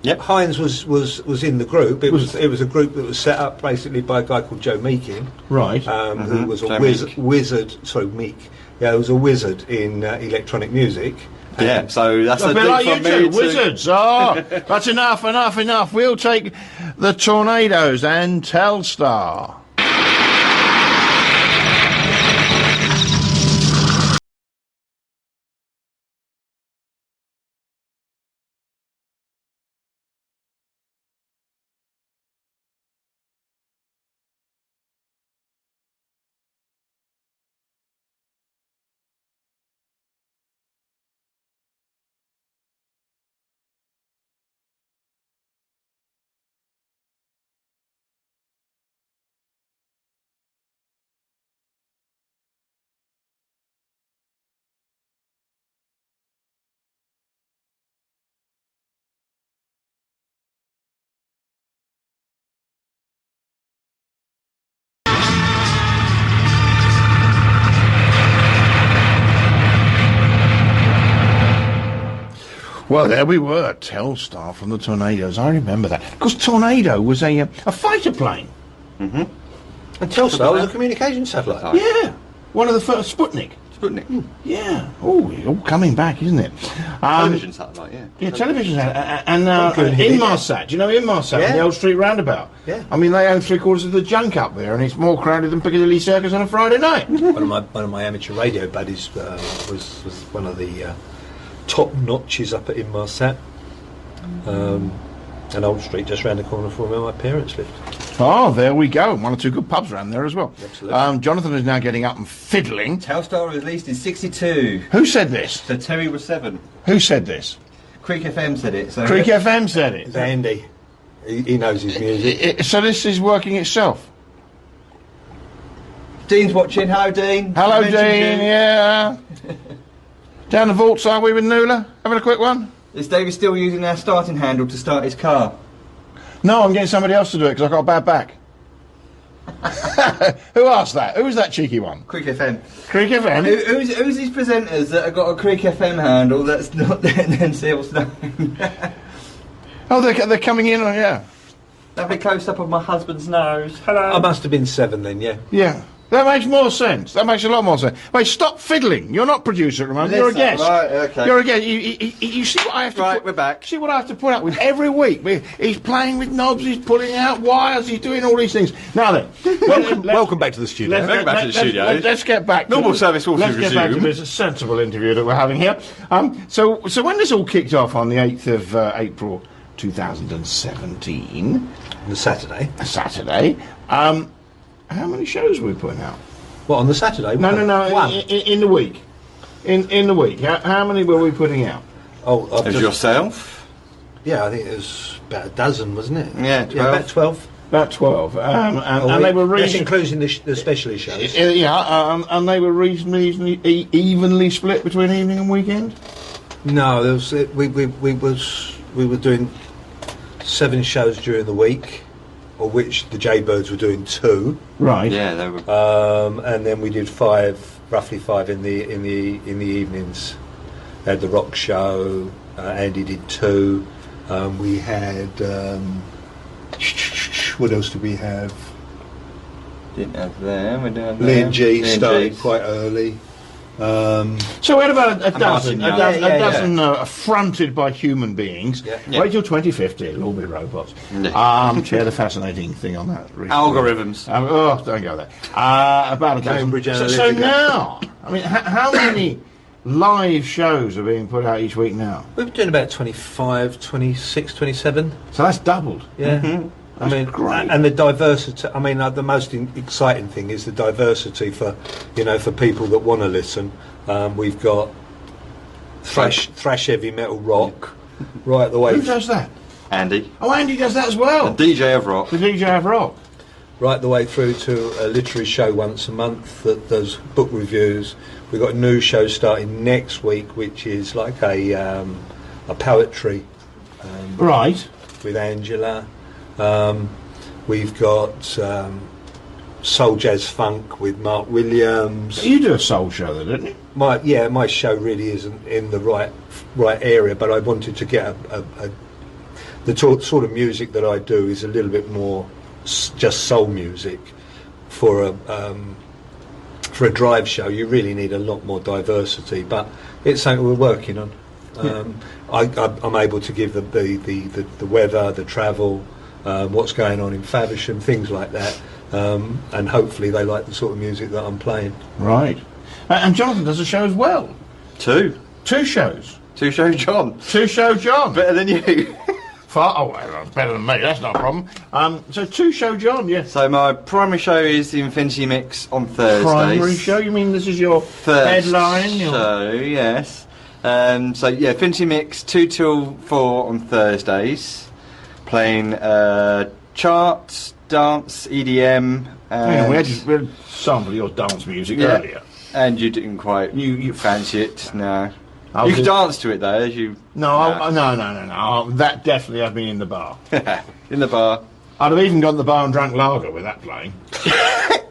Yep. Hines was in the group. It was a group that was set up basically by a guy called Joe Meakin,
Right.
who was a
Joe
wizard. Sorry, Meek. Yeah, he was a wizard in electronic music.
Yeah, so that's
A
a
bit
dig
like
from
you
me
two,
to-
wizards. Oh, that's enough. We'll take the Tornadoes and Telstar. Well, there we were, Telstar from the Tornadoes. I remember that. Because Tornado was a fighter plane.
And Telstar was a communication satellite.
Yeah. One of the first, Sputnik.
Sputnik.
Yeah. Oh, it's all coming back, isn't it?
Television satellite, yeah.
Yeah, television. And
good idea.
Inmarsat. Do you know Inmarsat
Yeah.
on the Old Street Roundabout?
Yeah.
I mean, they own 3/4 of the junk up there, and it's more crowded than Piccadilly Circus on a Friday night.
One of my amateur radio buddies was one of the top notches up at Inmarsat, and Old Street, just round the corner from where my parents lived.
Oh, there we go. One or two good pubs around there as well.
Absolutely.
Jonathan is now getting up and fiddling.
Telstar was released in '62,
Who said this?
so Terry was 7.
Who said this?
Creek FM said it. So
Creek FM said it.
It's Andy. He knows his music.
So this is working itself.
Dean's watching. Hello, Dean.
Hello,
Mentioned
Dean.
you.
Yeah. Down the vaults, are we, with Nula? Having a quick one?
Is David still using our starting handle to start his car?
No, I'm getting somebody else to do it because I've got a bad back. Who asked that? Who was that cheeky one?
Creek FM.
Creek FM?
Who's these presenters that have got a Creek FM handle that's not then Selves?
Oh, they're coming in, yeah.
That'd be close up on my husband's nose. Hello.
I must have been 7 then, yeah.
Yeah. That makes more sense. That makes a lot more sense. Wait, stop fiddling. You're not producer at the moment. You're a
Listen,
guest.
right, okay.
You're a guest. You see what I have to
Right,
put,
we're back.
See what I have to put up with every week. He's playing with knobs. He's pulling out wires. He's doing all these things. Now then,
Welcome back to the studio.
Welcome back to the studio.
Let's get back.
Normal
to,
service will
Let's get back to
resume.
this sensible interview that we're having here. So when this all kicked off on the 8th of April 2017.
The Saturday.
A Saturday. How many shows were we putting out?
What, on the Saturday?
No.
One.
In the week. In the week. How many were we putting out?
Oh,
As yourself?
Yeah, I think it was about a dozen, wasn't it?
Yeah, 12.
about 12.
About 12. And they were
That's
reasonably...
including the specialist shows.
and they were reasonably evenly split between evening and weekend?
No, there was, we were doing 7 shows during the week, of which the Jaybirds were doing 2.
Right.
Yeah, they were.
And then we did 5, roughly 5 in the evenings. We had the rock show. Andy did 2. We had what else did we have?
Didn't have them. We didn't have
Lee
them.
and G
Lee and
started
G.
quite early.
So we had about a dozen,
Martin Young.
a dozen affronted by human beings.
Yeah.
Wait till 2050, it'll all be robots.
Yeah.
Chair, the fascinating thing on that. recently.
Algorithms.
Don't go there. About a dozen.
Cambridge
So
Analytica.
now, I mean, how many live shows are being put out each week now?
We were doing about 25, 26, 27.
So that's doubled.
Yeah.
That's
I mean,
great.
and the diversity. I mean, the most exciting thing is the diversity for people that want to listen. We've got thrash heavy metal rock, right the way
Who does that?
Andy.
Oh, Andy does that as well.
The DJ of rock.
The DJ of rock.
right the way through to a literary show once a month that does book reviews. We've got a new show starting next week, which is like a poetry
Right.
with Angela. We've got soul jazz funk with Mark Williams.
You do a soul show, though, don't you?
My show really isn't in the right area, but I wanted to get the sort of music that I do is a little bit more just soul music. For a drive show, you really need a lot more diversity, but it's something we're working on. I'm able to give the weather, the travel, what's going on in Faversham, things like that, and hopefully they like the sort of music that I'm playing.
Right. And Jonathan does a show as well.
2
shows.
show John.
2-show John.
Better than you.
Well, that's better than me. That's not a problem. So 2-show John, yes.
So my primary show is the Infinity Mix on Thursdays.
Primary show? You mean this is your
First
headline?
show, yes. So yeah, Infinity Mix 2 till 4 on Thursdays, playing charts, dance, EDM.
Yeah, we had sample your dance music earlier.
And you didn't quite
You
fancy it, no.
I
You could
was-
dance to it though, as you.
No. That definitely had me in the bar.
In the bar.
I'd have even gone to the bar and drank lager with that playing.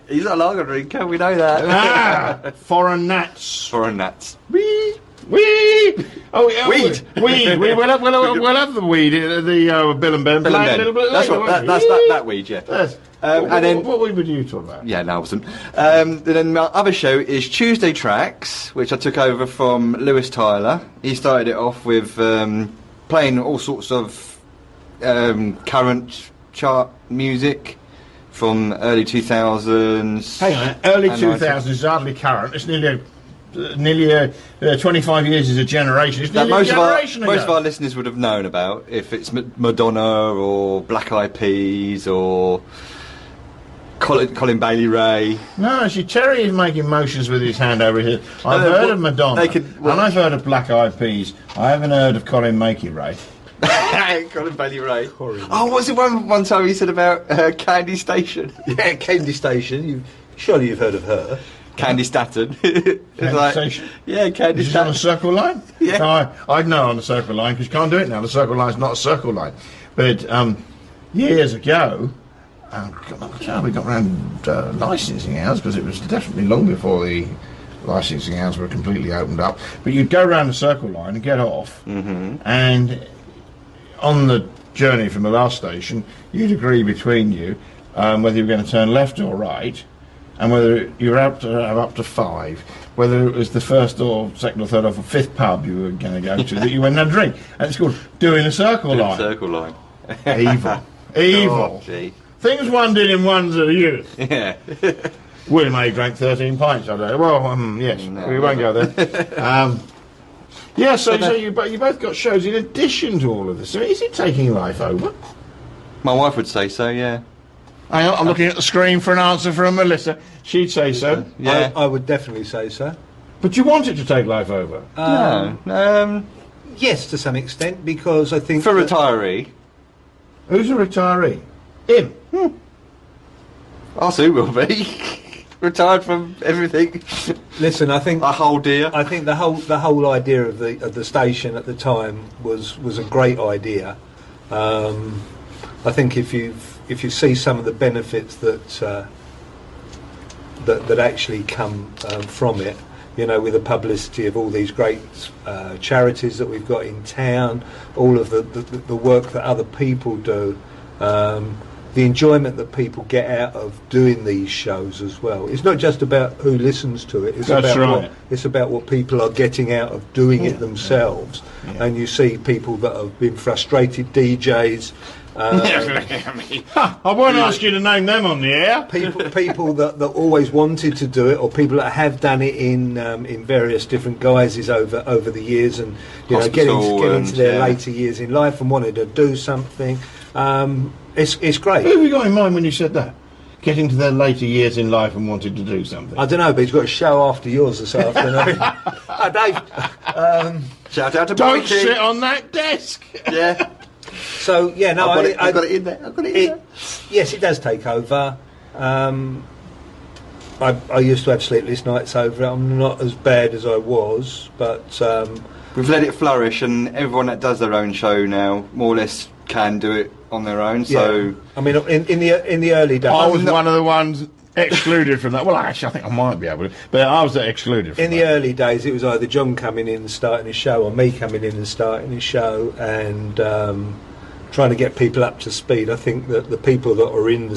He's not a lager drinker, we know that.
Foreign Nats.
Foreign nuts.
Wee! Oh, yeah,
Weed.
Weed. We'll have the weed. The Bill and Ben
Bill
playing
and
a little
Ben.
bit
That's
later,
what.
won't
That's
you?
that weed, yeah.
Yes.
And then
what weed would you talk about?
yeah, no, I wasn't. Then my other show is Tuesday Tracks, which I took over from Lewis Tyler. He started it off with playing all sorts of current chart music from early 2000s.
Hang on, early
and
2000s is hardly current. It's nearly 25 years is a generation. It's
That
nearly a
most
generation ago.
of our listeners would have known about, if it's Madonna or Black Eyed Peas or Colin Bailey Ray.
No, see, Terry is making motions with his hand over here. I've
No,
heard
what-
of Madonna,
well-
and I've heard of Black Eyed Peas. I haven't heard of Colin Makey Ray.
Colin Bailey Ray. Oh, what was it one time he said about Candy Station?
Yeah, Candy Station. Surely you've heard of her.
Candy Staton. It's
Candy Station?
Yeah, Candy
Is this on a
Staton.
circle line?
Yeah.
No, I'd know on the circle line, because you can't do it now. The circle line's not a circle line. But years ago, we got around licensing hours, because it was definitely long before the licensing hours were completely opened up. But you'd go around the circle line and get off, and on the journey from the last station, you'd agree between you whether you were going to turn left or right, and whether you were up to have up to 5, whether it was the first or second or third or fifth pub you were going to go to that you went and had a drink. And it's called doing a circle line.
Circle line.
Evil. Evil.
Oh, gee.
Things one did in one's youth.
Yeah.
William A. drank 13 pints, I don't know. Well, yes,
No,
we won't go there. Yeah, so you both got shows in addition to all of this. So is it taking life over?
My wife would say so, yeah.
Hang on, I'm looking at the screen for an answer from Melissa. She'd say so.
Yeah.
I would definitely say so.
But you want it to take life over?
No.
Yes, to some extent, because I think...
For retiree.
Who's a retiree? Him.
I Sue will be. Retired from everything.
Listen, I think...
A whole deer.
I think the whole idea of the station at the time was a great idea. I think if you see some of the benefits that actually come from it, you know, with the publicity of all these great charities that we've got in town, all of the work that other people do, the enjoyment that people get out of doing these shows as well. It's not just about who listens to it. It's about what people are getting out of doing it themselves. Yeah. And you see people that have been frustrated DJs.
I won't ask you to name them on the air.
People that always wanted to do it, or people that have done it in various different guises over the years, and getting to their later years in life and wanted to do something. It's great.
Who have you got in mind when you said that? Getting to their later years in life and wanted to do something.
I don't know, but he's got a show after yours this afternoon. Hi, Dave.
Shout out to
Don't sit on that desk.
Yeah.
So yeah, no,
I've got it in there.
Yes, it does take over. I used to have sleepless nights over it. I'm not as bad as I was, but
we've let it flourish, and everyone that does their own show now, more or less, can do it on their own. So
I mean, in the early days,
I was one of the ones excluded from that. Well, actually, I think I might be able to, but I was excluded from
in the early days. It was either John coming in and starting his show, or me coming in and starting his show, and trying to get people up to speed. I think that the people that are in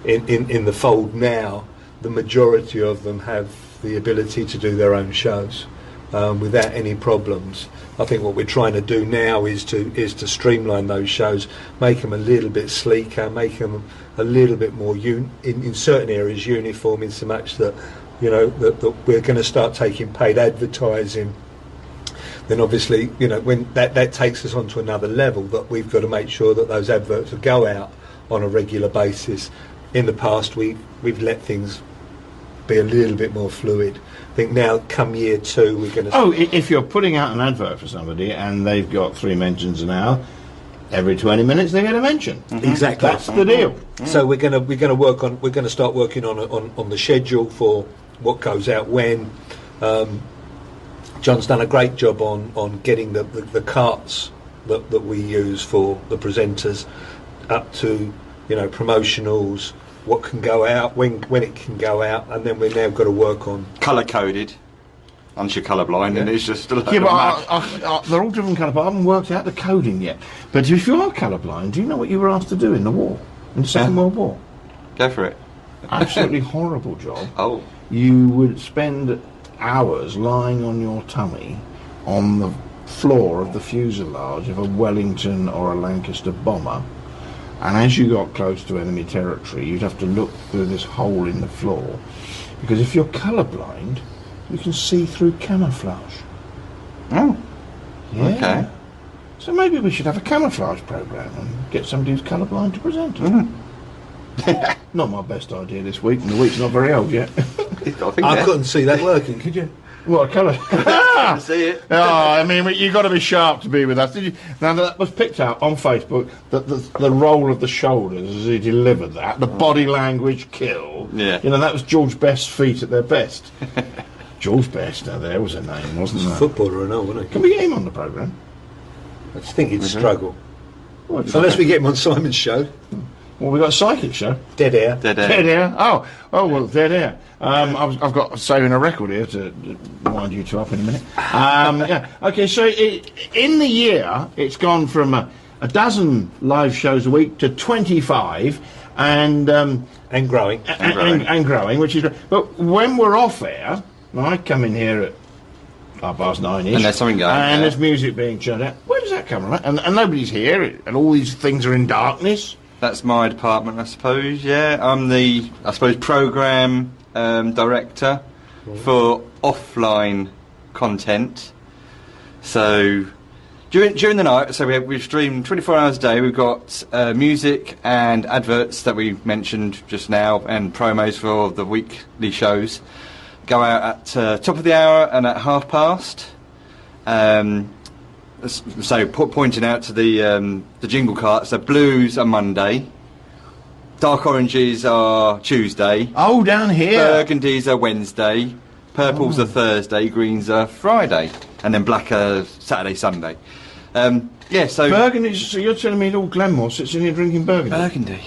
in the fold now, the majority of them have the ability to do their own shows without any problems. I think what we're trying to do now is to streamline those shows, make them a little bit sleeker, make them a little bit more in certain areas uniform, in so much that that we're going to start taking paid advertising. Then obviously, when that takes us on to another level, that we've got to make sure that those adverts will go out on a regular basis. In the past, we've let things be a little bit more fluid. I think now, come year 2, we're going to...
if you're putting out an advert for somebody and they've got 3 mentions an hour, every 20 minutes they get a mention.
Mm-hmm. Exactly.
That's the deal.
Mm-hmm. So we're going to start working on the schedule for what goes out when. John's done a great job on getting the carts that we use for the presenters up to promotionals, what can go out, when it can go out, and then we've now got to work on
colour coded. Unless you're colourblind, and it's just a load
but
of
they're all different colour. But I haven't worked out the coding yet. But if you are colourblind, do you know what you were asked to do in the war, in the Second World War?
Go for it.
Absolutely horrible job.
Oh.
You would spend hours lying on your tummy on the floor of the fuselage of a Wellington or a Lancaster bomber, and as you got close to enemy territory you'd have to look through this hole in the floor, because if you're colourblind you can see through camouflage.
Oh.
Yeah.
Okay.
So maybe we should have a camouflage programme and get somebody who's colourblind to present it.
Mm.
Not my best idea this week, and the week's not very old yet.
I couldn't see that working, could you?
What colour?
I see it.
Oh, I mean, you've got to be sharp to be with us. Did you? Now, that was picked out on Facebook, that the roll of the shoulders as he delivered that, the body language kill.
Yeah.
That was George Best's feet at their best. George Best, now there was a name, wasn't there?
Footballer and all, wasn't he?
Can we get him on the programme?
I think he'd struggle.
What,
unless we get him on Simon's show.
Well, we've got a psychic show.
Dead air.
Dead air.
Dead air. Oh, well, dead air. I've got saving a record here to wind you two up in a minute. Yeah. Okay, so in the year, it's gone from a dozen live shows a week to 25, and
growing.
And growing, which is great. But when we're off air, I come in here at 9:30ish,
and there's something going,
and there's music being churned out. Where does that come from? And nobody's here, and all these things are in darkness.
That's my department, I suppose. Yeah, I'm the programme director for offline content. So during the night, so we stream 24 hours a day. We've got music and adverts that we mentioned just now, and promos for the weekly shows. Go out at top of the hour and at past. So pointing out to the jingle carts, so blues are Monday, dark oranges are Tuesday.
Oh, down here.
Burgundies are Wednesday, purples are Thursday, greens are Friday, and then black are Saturday, Sunday. So
Burgundy. So you're telling me Lord Glenmore sits in here drinking Burgundy?
Burgundy.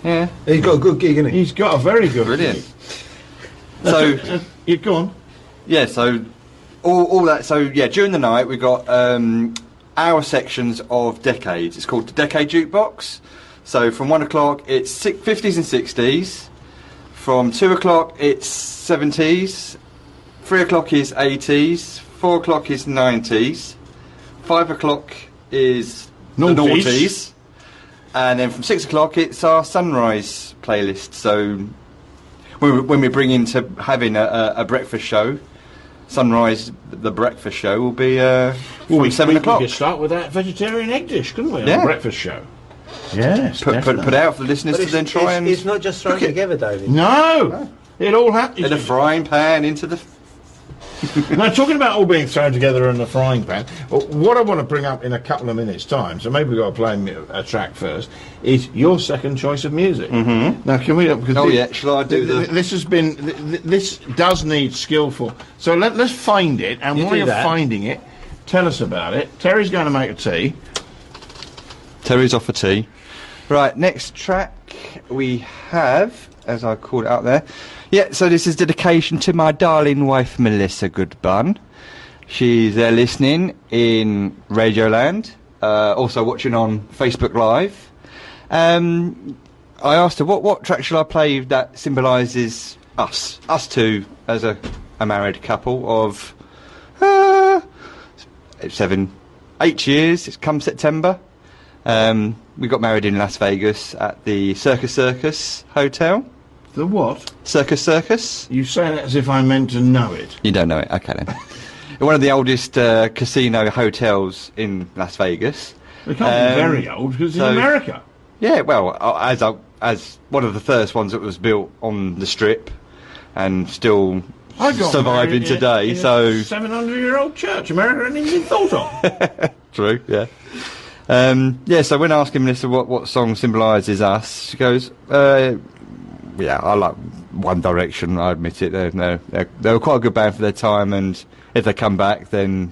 Yeah. He's got a good gig, hasn't he?
He's got a very good.
Brilliant.
gig.
So
You've gone.
yeah, so all that. So yeah, during the night we've got hour sections of decades. It's called the Decade Jukebox. So from 1 o'clock it's 50s and 60s. From 2 o'clock it's 70s. 3 o'clock is 80s. 4 o'clock is 90s. 5 o'clock is the noughties. And then from 6 o'clock it's our sunrise playlist. So when we bring into having a breakfast show, sunrise, the breakfast show will be from 7 o'clock.
We could start with that vegetarian egg dish, couldn't we? On
Yeah.
the breakfast show. Yes.
Put out for the listeners to then try and
It's not just thrown together, David.
No, it all happens.
in a frying pan into the.
Now, talking about all being thrown together in the frying pan, what I want to bring up in a couple of minutes' time, so maybe we've got to play a track first, is your second choice of music. Mm-hmm. Now, can we... Because
shall I do
this has been... This does need skillful... So let's find it, and while you're finding it, tell us about it. Terry's going to make a tea.
Terry's off for tea. Right, next track we have, as I called it out there. Yeah, so this is dedication to my darling wife, Melissa Goodbun. She's there listening in Radioland, also watching on Facebook Live. I asked her, what track shall I play that symbolises us two as a married couple of 8 years. It's come September. We got married in Las Vegas at the Circus Hotel.
The what?
Circus.
You say that as if I meant to know it.
You don't know it, okay then. One of the oldest casino hotels in Las Vegas.
They can't be very old because it's in America.
Yeah, well, as one of the first ones that was built on the Strip, and still surviving today.
In
so
700-year-old church, America hadn't even been thought of.
True, yeah. So when asking Melissa what song symbolises us, she goes, yeah, I like One Direction, I admit it. They were quite a good band for their time, and if they come back, then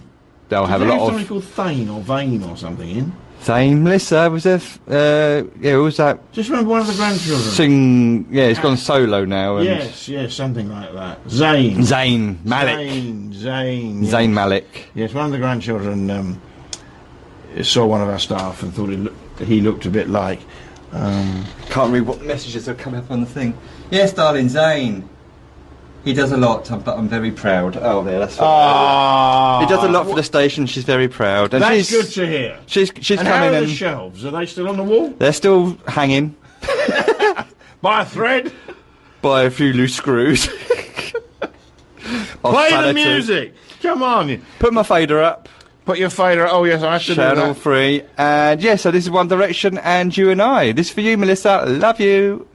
they'll have a lot of...
something called Thane or Vane or something in?
Thane, Melissa, was there... who was that?
Just remember one of the grandchildren.
He's gone solo now. And
Yes, something like that. Zayn
Malik.
Zayn
Malik.
Yes, one of the grandchildren saw one of our staff and thought he looked a bit like...
Can't read what messages are coming up on the thing. Yes, darling, Zane. He does a lot, but I'm very proud. Oh, there, that's fine. He does a lot for the station. She's very proud. And
that's good to hear.
She's
and
coming
how are
in.
The shelves? Are they still on the wall?
They're still hanging.
By a thread?
By a few loose screws.
Play the music. Come on.
Put my fader up.
Put your fader. Oh yes, I should.
Channel 3. And yeah, so this is One Direction and You and I. This is for you, Melissa. Love you.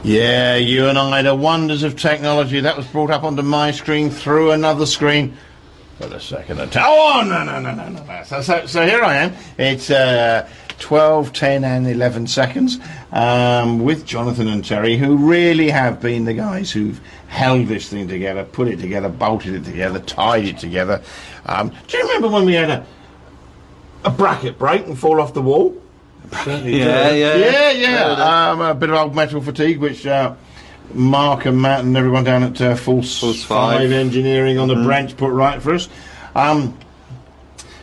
Yeah, You and I, the wonders of technology. That was brought up onto my screen through another screen for the second attempt. Oh, no. So here I am. It's 12, 10 and 11 seconds with Jonathan and Terry, who really have been the guys who've held this thing together, put it together, bolted it together, tied it together. Do you remember when we had a bracket break and fall off the wall?
Yeah.
A bit of old metal fatigue, which Mark and Matt and everyone down at Force 5 Engineering on the branch put right for us.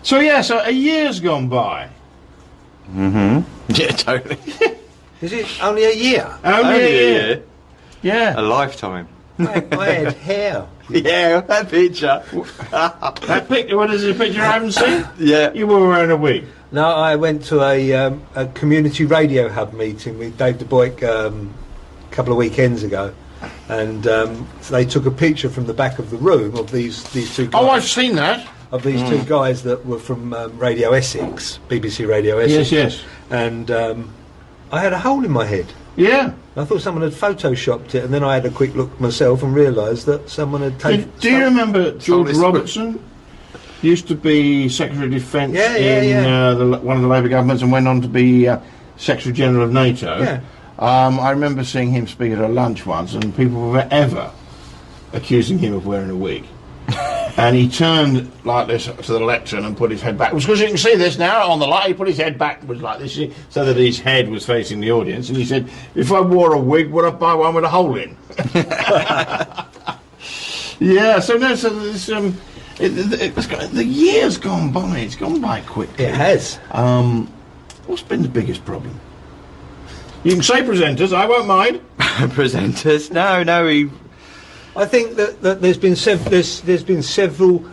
So a year's gone by.
Yeah, totally.
Is it only a year?
Only a year. Yeah.
A lifetime.
I had hair.
Yeah, that picture.
That picture, what is it, a picture I haven't seen?
Yeah.
You were wearing a wig.
No, I went to a community radio hub meeting with Dave Du Bois a couple of weekends ago, and so they took a picture from the back of the room of these two guys.
Oh, I've seen that.
Of these two guys that were from Radio Essex, BBC Radio Essex.
Yes.
And I had a hole in my head.
Yeah.
I thought someone had photoshopped it, and then I had a quick look myself and realised that someone had taken...
Do you remember George Robertson? Used to be Secretary of Defence one of the Labour governments and went on to be Secretary General of NATO.
Yeah.
I remember seeing him speak at a lunch once, and people were ever accusing him of wearing a wig. And he turned like this to the lectern and put his head back. It was because you can see this now on the light. He put his head backwards like this so that his head was facing the audience. And he said, if I wore a wig, would I buy one with a hole in? Yeah, so this... the year's gone by. It's gone by quickly.
It has.
What's been the biggest problem? You can say presenters. I won't mind.
Presenters? No.
I think that there's been several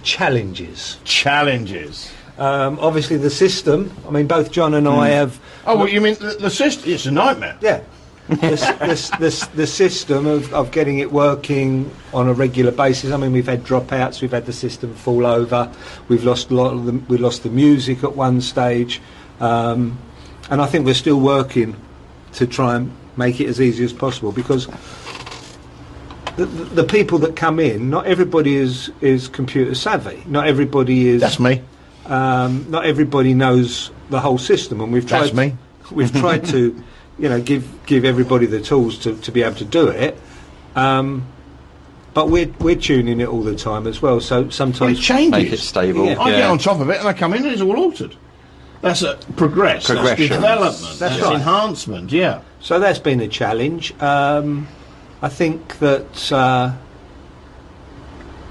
challenges.
Challenges.
Obviously, the system. I mean, both John and I have.
Oh, well, you mean the system? It's a nightmare.
Yeah. The system of getting it working on a regular basis. I mean, we've had dropouts, we've had the system fall over, we've lost a lot of them. We lost the music at one stage, and I think we're still working to try and make it as easy as possible, because the people that come in, not everybody is computer savvy. Not everybody is.
That's me.
Not everybody knows the whole system, and we've tried.
That's me.
We've tried to. Give everybody the tools to be able to do it, but we're tuning it all the time as well. So sometimes
it changes.
Make it stable.
Yeah.
I get on top of it and I come in and it's all altered. That's a progression. That's development. That's
right.
Enhancement. Yeah.
So that's been a challenge. I think that.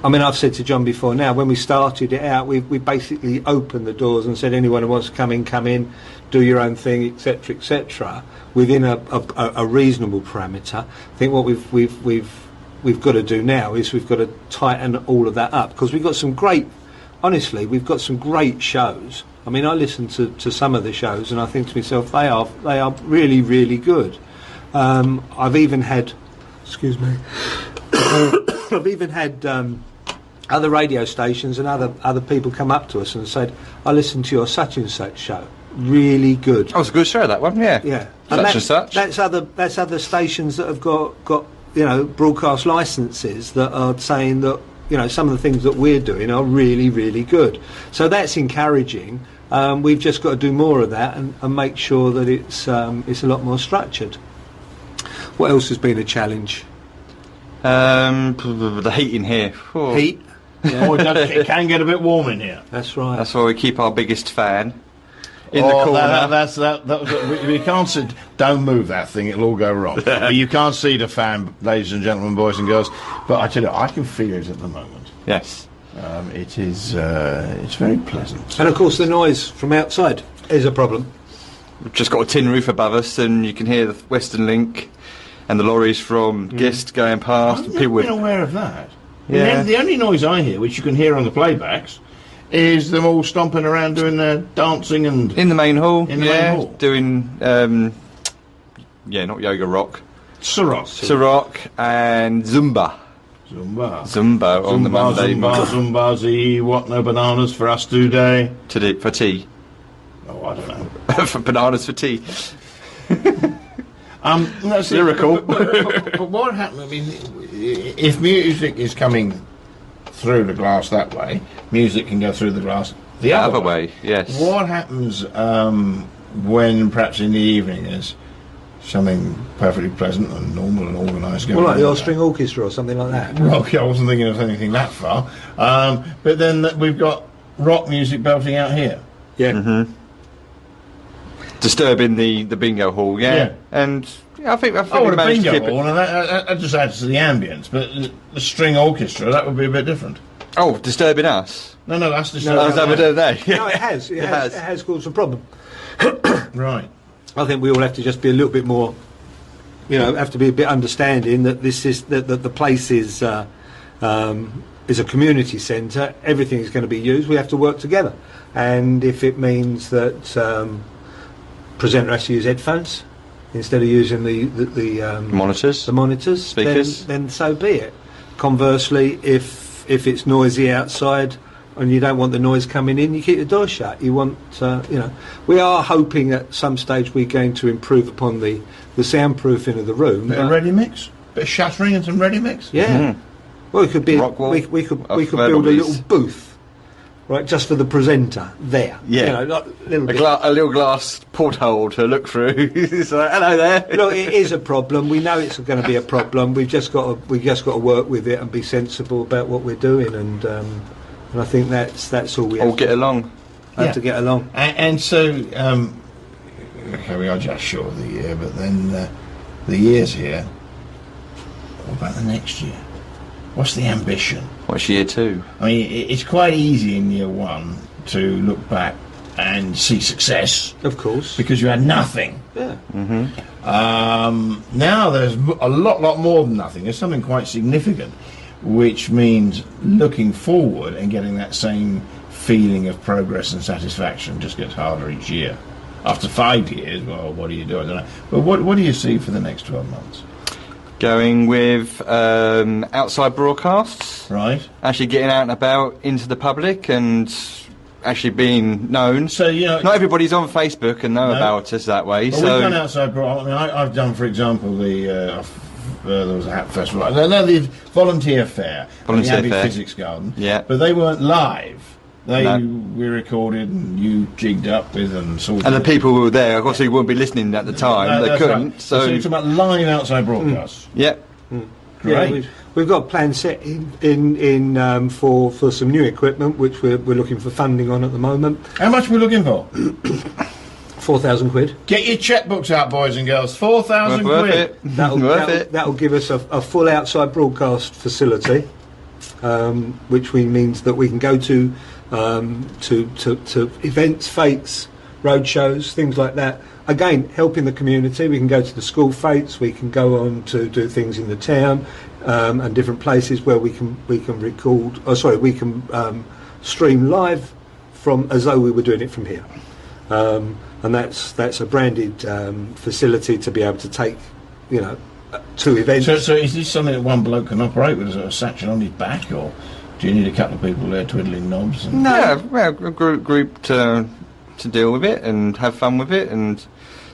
I mean, I've said to John before now, when we started it out, we basically opened the doors and said, anyone who wants to come in, do your own thing, etc., etc., within a reasonable parameter. I think what we've got to do now is we've got to tighten all of that up, because we've got some great shows. I mean, I listen to some of the shows and I think to myself, they are really, really good. I've even had, I've even had other radio stations and other people come up to us and said, I listened to your such and such show. Really good.
That was a good show, that one, yeah.
Yeah.
Such.
That's other stations that have got broadcast licenses that are saying that some of the things that we're doing are really, really good. So that's encouraging. We've just got to do more of that and make sure that it's a lot more structured. What else has been a challenge?
The heat in here. Oh.
Heat. Yeah.
Oh, it can get a bit warm in here.
That's right.
That's why we keep our biggest fan in the corner.
We can't sit. Don't move that thing; it'll all go wrong. But you can't see the fan, ladies and gentlemen, boys and girls. But I tell you, I can feel it at the moment.
Yes.
It is. It's very pleasant.
And of course, the noise from outside is a problem.
We've just got a tin roof above us, and you can hear the Western Link and the lorries from Gist going past.
I've never been aware of that. Yeah. The only noise I hear, which you can hear on the playbacks, is them all stomping around doing their dancing and
in the main hall.
In the main hall,
doing not yoga rock, Sarok and Zumba on the Monday.
Zumbazi, what no bananas for us today?
For tea.
Oh, I don't know.
For bananas for tea.
That's lyrical. But what happened? I mean, if music is coming through the glass that way, music can go through the glass the other way.
Yes.
What happens when perhaps in the evening there's something perfectly pleasant and normal and organised going on?
Well, like the All-String Orchestra or something like that.
Well, I wasn't thinking of anything that far. But then we've got rock music belting out here.
Yeah.
Mm-hmm. Disturbing the bingo hall, yeah. And I think we
the
managed
bingo
to keep
hall, and that just adds to the ambience. But the string orchestra, that would be a bit different.
Oh, disturbing us.
No, that's
Oh, is that what they?
No, it has. It has caused a problem.
Right.
I think we all have to just be a little bit more, have to be a bit understanding that this is that the place is a community centre. Everything is going to be used. We have to work together, and if it means that presenter has to use headphones instead of using the
monitors, speakers,
then so be it. Conversely, if it's noisy outside and you don't want the noise coming in, you keep the door shut. You want, we are hoping at some stage we're going to improve upon the soundproofing of the room.
Bit of ready mix, bit of shuttering and some ready mix.
Yeah. Well, it could be. We could build a little booth, right, just for the presenter there.
Yeah.
Like a
little glass porthole to look through. So, hello there.
Look, it is a problem. We know it's going to be a problem. We've just got to work with it and be sensible about what we're doing, and I think that's all we have.
All get along.
Have to get along.
And so, okay, we are just short of the year, but then the year's here. What about the next year? What's the ambition?
What's year 2?
I mean, it's quite easy in year 1 to look back and see success.
Of course.
Because you had nothing.
Yeah.
Now there's a lot more than nothing. There's something quite significant, which means looking forward and getting that same feeling of progress and satisfaction just gets harder each year. After 5 years, well, what do you do? I don't know. But what do you see for the next 12 months?
Going with outside broadcasts.
Right.
Actually getting out and about into the public and actually being known. So, not everybody's on Facebook and know about us that way.
Well,
so
we've done outside broadcast. I mean, I've done, for example, there was a hat festival. No, the volunteer fair.
Volunteer
at the Abbey
fair.
Physics Garden.
Yeah.
But they weren't live. We recorded and you jigged up with and sorted.
And the people who were there, of course, who wouldn't be listening at the time. They couldn't.
Right.
So
you're talking about live outside broadcasts.
Yeah.
Great.
Yeah, we've got plans set in for some new equipment, which we're looking for funding on at the moment.
How much are we looking for?
4,000 quid.
Get your checkbooks out, boys and girls. 4,000 quid.
That'll give us a full outside broadcast facility, which means that we can go to events, fetes, road shows, things like that. Again, helping the community. We can go to the school fetes. We can go on to do things in the town and different places where we can record. We can stream live from as though we were doing it from here. And that's a branded facility to be able to take, to events.
So is this something that one bloke can operate with a satchel on his back, or do you need a couple of people there twiddling knobs?
No, a group to deal with it and have fun with it and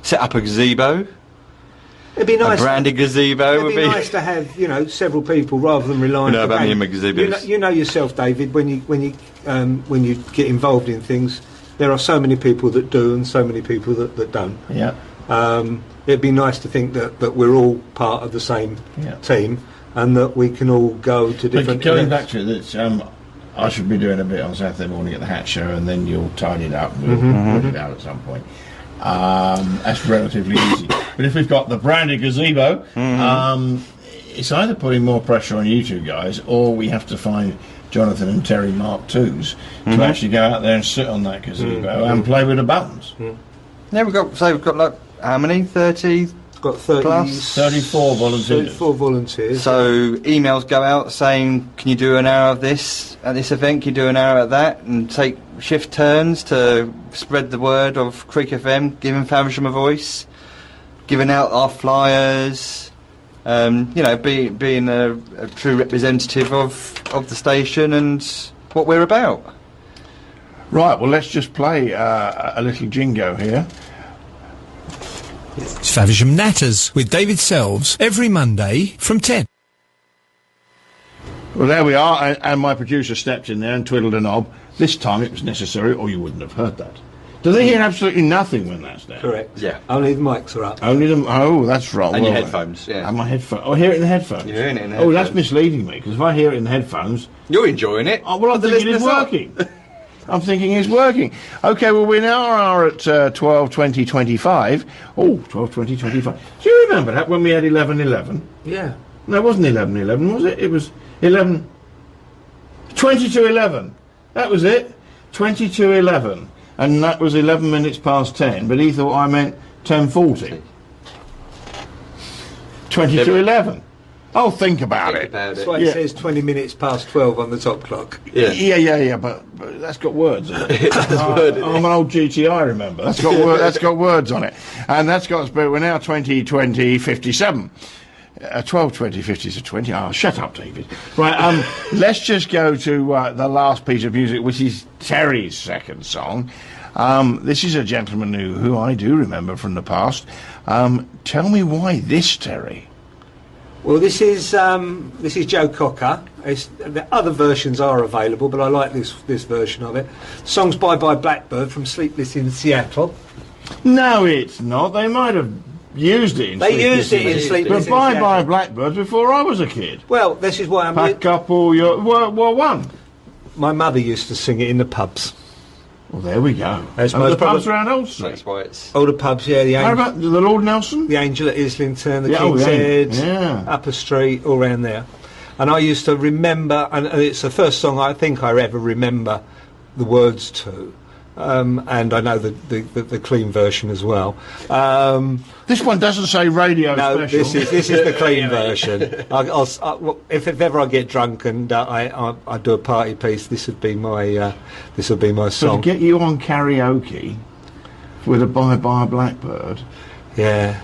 set up a gazebo.
It'd be nice.
A branded gazebo would be
nice to have, several people rather than relying.
You know about me and my gazebos.
You know yourself, David. When you get involved in things, there are so many people that do and so many people that don't.
Yeah.
It'd be nice to think that we're all part of the same team and that we can all go to different.
But going
events.
back to it, I should be doing a bit on Saturday morning at the hat show, and then you'll tidy it up and put it out at some point. That's relatively easy. But if we've got the branded gazebo, it's either putting more pressure on you two guys, or we have to find Jonathan and Terry Mark IIs to actually go out there and sit on that gazebo and play with the buttons.
Yeah, we've got like how many? 30.
Got 30
plus
34 volunteers.
34 volunteers.
So emails go out saying, "Can you do an hour of this at this event? Can you do an hour at that?" And take shift turns to spread the word of Creek FM, giving Faversham a voice, giving out our flyers. Being a true representative of the station and what we're about.
Right. Well, let's just play a little jingo here.
It's Faversham Natters with David Selves every Monday from 10.
Well, there we are, and my producer stepped in there and twiddled a knob. This time it was necessary, or you wouldn't have heard that. Do they hear absolutely nothing when that's there?
Correct.
Yeah.
Only the mics are up.
Only them. Oh, that's right.
And your headphones, yeah.
And my headphones. Oh, I hear it in the headphones.
You're hearing it in the
Oh, that's
headphones.
misleading me, because if I hear it in the headphones...
You're enjoying it.
Oh, well, I'm
The
thinking it's
listeners are.
working. I'm thinking it's working. OK, well, we now are at 12:20:25. Oh, 12:20:25. Do you remember that when we had 11:11?
Yeah.
No, it wasn't 11:11, was it? It was 11... 20 to 11. That was it. 20 to 11. And that was 11 minutes past 10, but he thought I meant 10:40. 20 to 11. Oh, think about it.
That's why it says 20 minutes past 12 on the top clock.
Yeah, but that's got words on it. I'm an old GTI, remember. That's got words on it. And that's got us, but we're now 20, 57. 12, 20, 50 to 20. Oh, shut up, David. Right, let's just go to the last piece of music, which is Terry's second song. This is a gentleman who I do remember from the past. Tell me why this, Terry.
Well, this is Joe Cocker. The other versions are available, but I like this version of it. The song's Bye Bye Blackbird from Sleepless in Seattle.
No, it's not. They might have used it in
Sleepless in Seattle.
But Bye Bye Blackbird before I was a kid.
Well, this is why I'm...
Pack up all your... World War One.
My mother used to sing it in the pubs.
Well, there we go.
That's
the pubs around Old Street.
That's why it's...
Older pubs, yeah.
How about the Lord Nelson?
The Angel at Islington, the King's Head, Upper Street, all around there. And I used to remember, and it's the first song I think I ever remember the words to. And I know the clean version as well.
This one doesn't say radio special.
No, this is the clean version. If ever I get drunk and I do a party piece, this would be my song.
So to get you on karaoke with a Bye Bye Blackbird.
Yeah.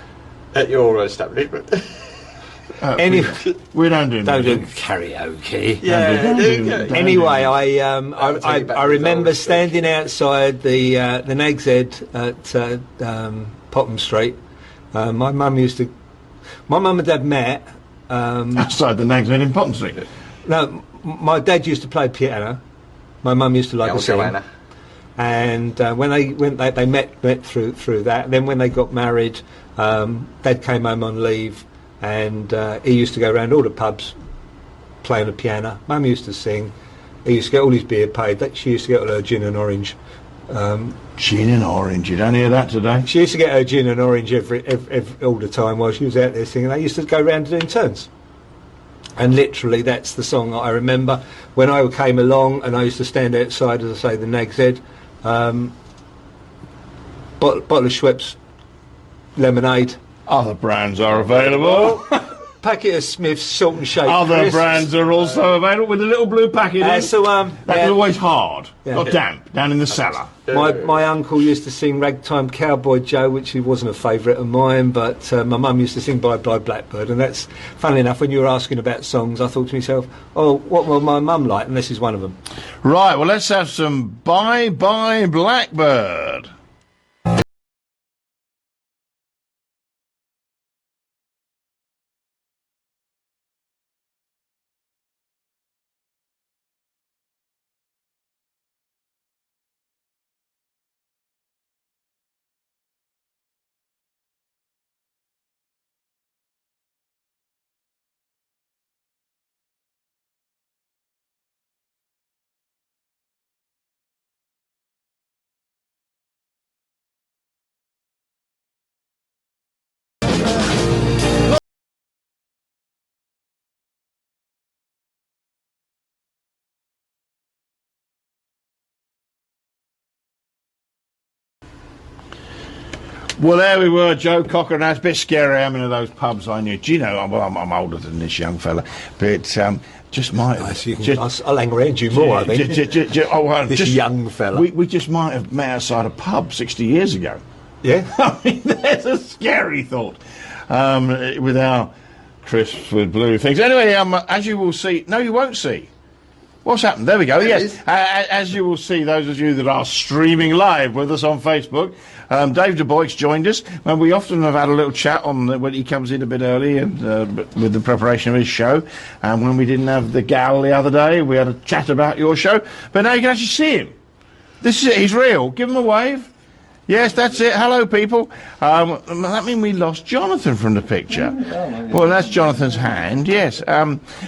At your establishment.
We don't do
karaoke.
Yeah.
Anyway, I remember standing outside the Nag's Head at Popham Street. My mum and dad met
outside the Nag's Head in Popham Street.
No, my dad used to play piano. My mum used to like to sing. And when they met through that. And then when they got married, Dad came home on leave. And he used to go around all the pubs playing the piano. Mum used to sing. He used to get all his beer paid. She used to get all her gin and orange.
Gin and orange? You don't hear that today?
She used to get her gin and orange every all the time while she was out there singing. They used to go around doing turns. And literally that's the song that I remember. When I came along and I used to stand outside, as I say, the Nag's Head, bottle of Schweppes lemonade.
Other brands are available.
Packet of Smith's Salt and Shake.
Other
crisps.
brands are also available with a little blue packet in.
That's the one.
That was always hard, not damp, down in the cellar.
My uncle used to sing Ragtime Cowboy Joe, which he wasn't a favourite of mine, but my mum used to sing Bye Bye Blackbird, and that's, funnily enough, when you were asking about songs, I thought to myself, oh, what will my mum like? And this is one of them.
Right, well, let's have some Bye Bye Blackbird. Well, there we were, Joe Cocker, and that's a bit scary. How many of those pubs I knew? Do you know, well, I'm older than this young fella, but just might have...
I'll hang around you more, I think. This young fella.
We just might have met outside a pub 60 years ago.
Yeah?
I mean, there's a scary thought with our crisps with blue things. Anyway, as you will see... No, you won't see. What's happened? There we go, yes. As you will see, those of you that are streaming live with us on Facebook, Dave Du Bois joined us, and we often have had a little chat on when he comes in a bit early and with the preparation of his show. And when we didn't have the gal the other day, we had a chat about your show. But now you can actually see him. This is it. He's real. Give him a wave. Yes, that's it. Hello, people. That means we lost Jonathan from the picture. Well, that's Jonathan's hand, yes.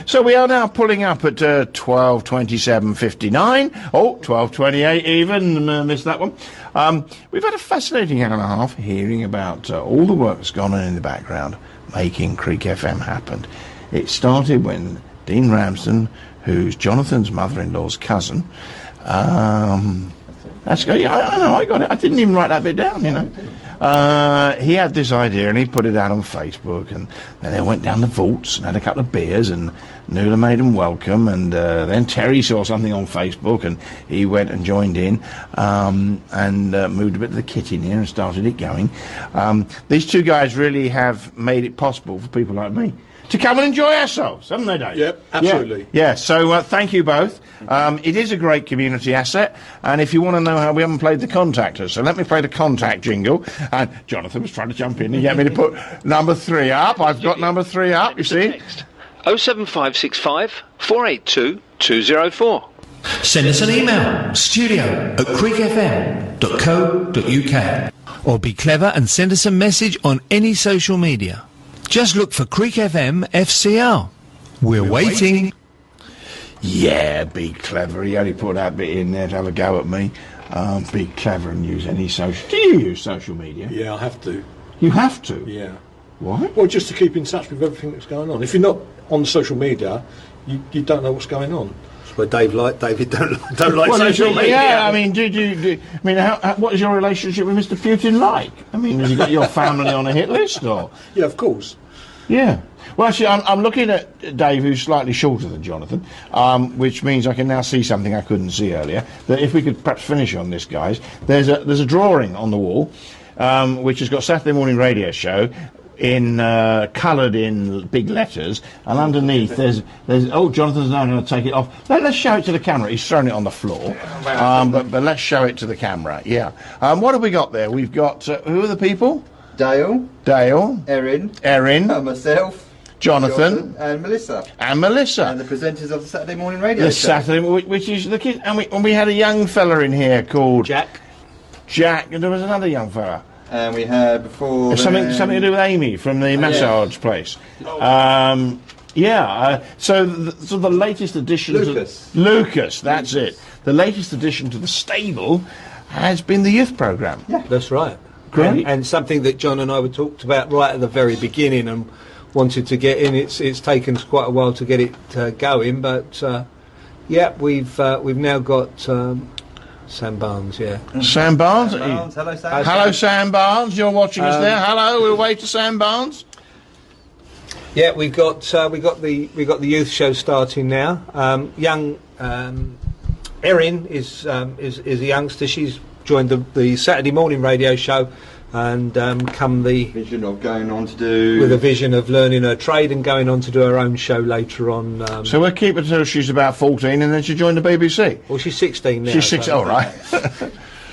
So we are now pulling up at 12:27:59. Oh, 12:28 even. Missed that one. We've had a fascinating hour and a half hearing about all the work that's gone on in the background, making Creek FM happen. It started when Dean Ramsden, who's Jonathan's mother-in-law's cousin. That's good. Yeah, I know, I got it. I didn't even write that bit down, you know. He had this idea and he put it out on Facebook, and then they went down the vaults and had a couple of beers, and Nuala made them welcome, and then Terry saw something on Facebook and he went and joined in, and moved a bit of the kit in here and started it going. These two guys really have made it possible for people like me to come and enjoy ourselves, haven't they, Dave?
Yep, absolutely.
Yeah, so thank you both. It is a great community asset, and if you want to know how, we haven't played the contact us, so let me play the contact jingle. And Jonathan was trying to jump in and get me to put number 3 up. I've got number 3 up, you see.
07565 482 204.
Send us an email, studio@creekfm.co.uk. Or be clever and send us a message on any social media. Just look for Creek FM FCR. We're waiting.
Yeah, be clever. He only put that bit in there to have a go at me. Be clever and use any social... Do you use social media?
Yeah, I have to.
You have to?
Yeah.
Why?
Well, just to keep in touch with everything that's going on. If you're not on social media, you don't know what's going on.
That's where David don't like
Well,
social media.
Yeah, I mean, do I mean, what is your relationship with Mr. Putin like? I mean, has he got your family on a hit list, or...?
Yeah, of course.
Yeah. Well, actually, I'm looking at Dave, who's slightly shorter than Jonathan, which means I can now see something I couldn't see earlier. That if we could perhaps finish on this, guys, there's a drawing on the wall, which has got Saturday Morning Radio Show in coloured in big letters, and underneath there's oh, Jonathan's now going to take it off. Let's show it to the camera. He's thrown it on the floor, but let's show it to the camera. Yeah. What have we got there? We've got who are the people?
Dale,
Erin,
myself,
Jonathan,
and Melissa.
And Melissa.
And the presenters of the Saturday Morning Radio
The
Show.
Saturday, which is the kids. And we had a young fella in here called
Jack,
and there was another young fella.
And we had before...
Something to do with Amy from the massage place. So the latest addition... Lucas, that's it. The latest addition to the stable has been the youth programme.
yeah, that's right.
Great.
And something that John and I were talked about right at the very beginning and wanted to get in. It's taken us quite a while to get it going, but we've now got Sam Barnes. Yeah,
Sam Barnes.
Hello, Sam.
Hello, Sam Barnes. You're watching us there. Hello, we'll wave to Sam Barnes.
Yeah, we got the youth show starting now. Young Erin is a youngster. She's joined the Saturday Morning Radio Show, and come the
Vision of going on to do...
with a vision of learning her trade and going on to do her own show later on.
So we'll keep her till she's about 14, and then she'll join the BBC.
Well, she's 16 now.
She's 16. All right.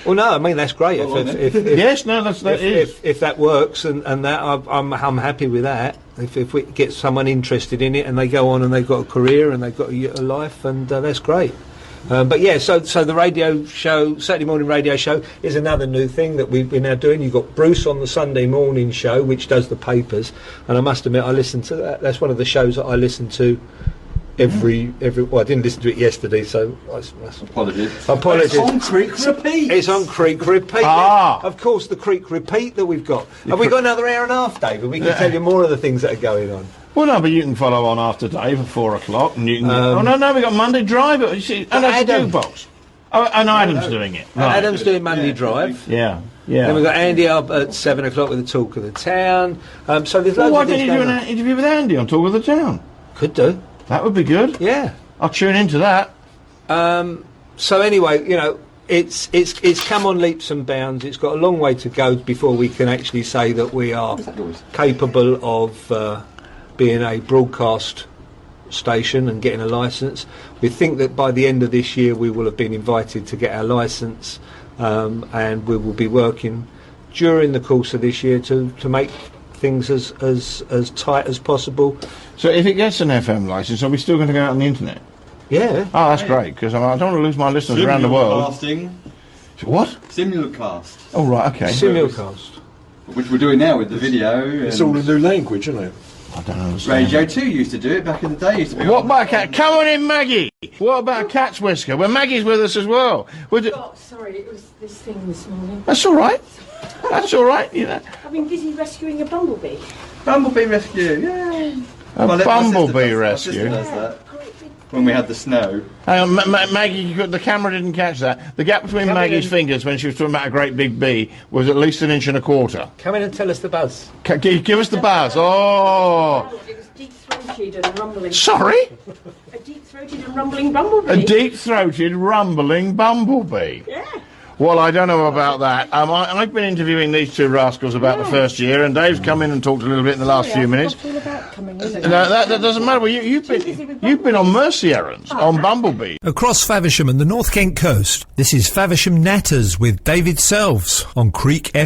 Well, no, I mean that's great. If
Yes, no, that is.
if that works, and that I'm happy with that. If we get someone interested in it and they go on and they've got a career and they've got a life, and that's great. But yeah, so the radio show, Saturday Morning Radio Show, is another new thing that we're now doing. You've got Bruce on the Sunday morning show, which does the papers, and I must admit I listen to that. That's one of the shows that I listen to every. Well, I didn't listen to it yesterday, so
Apologies.
Apologies.
It's on Creek Repeat.
It's on Creek Repeat.
Ah.
Yeah. Of course, the Creek Repeat that we've got. Have we got another hour and a half, David? We can tell you more of the things that are going on.
Well, no, but you can follow on after Dave at 4 o'clock, and you can... we got Monday Drive. You see, and that's a jukebox. Oh, and Adam's doing it. Right.
Adam's doing Monday Drive.
Yeah.
Then we've got Andy up at 7 o'clock with the Talk of the Town. So there's loads
Why
of
don't
things
you do
going
an
on.
interview with Andy on Talk of the Town?
Could do.
That would be good.
Yeah.
I'll tune into that.
So anyway, you know, it's come on leaps and bounds. It's got a long way to go before we can actually say that we are capable of being a broadcast station and getting a licence. We think that by the end of this year we will have been invited to get our licence, and we will be working during the course of this year to make things as tight as possible.
So if it gets an FM licence, are we still going to go out on the internet?
Yeah.
Oh, that's great, because I don't want to lose my listeners around the world.
Simulcasting.
What?
Simulcast.
Oh, right, okay.
Simulcast.
Which we're doing now with the video.
It's all a new language, isn't it?
I don't understand.
Radio 2 used to do it back in the day. Used to be
What about a cat? Come on in, Maggie. What about a cat's whisker? Well, Maggie's with us as well.
Oh, sorry, it was this thing this morning.
That's all right. That's all right. You know.
I've been busy rescuing a bumblebee.
Bumblebee rescue, yay!
A bumblebee rescue?
My sister does that. When we had the snow.
Hang on, Maggie, the camera didn't catch that. The gap between Maggie's fingers when she was talking about a great big bee was at least 1.25 inches.
Come in and tell us the buzz.
Give us the buzz. Oh!
It was deep-throated and rumbling.
Sorry?
A deep-throated and rumbling bumblebee.
A deep-throated, rumbling bumblebee.
Yeah.
Well, I don't know about that. I've been interviewing these two rascals about the first year, and Dave's come in and talked a little bit in the last few minutes.
All about coming in.
No, that doesn't matter. Well, you've been on mercy errands on Bumblebee.
Across Faversham and the North Kent coast, this is Faversham Natters with David Selves on Creek FM.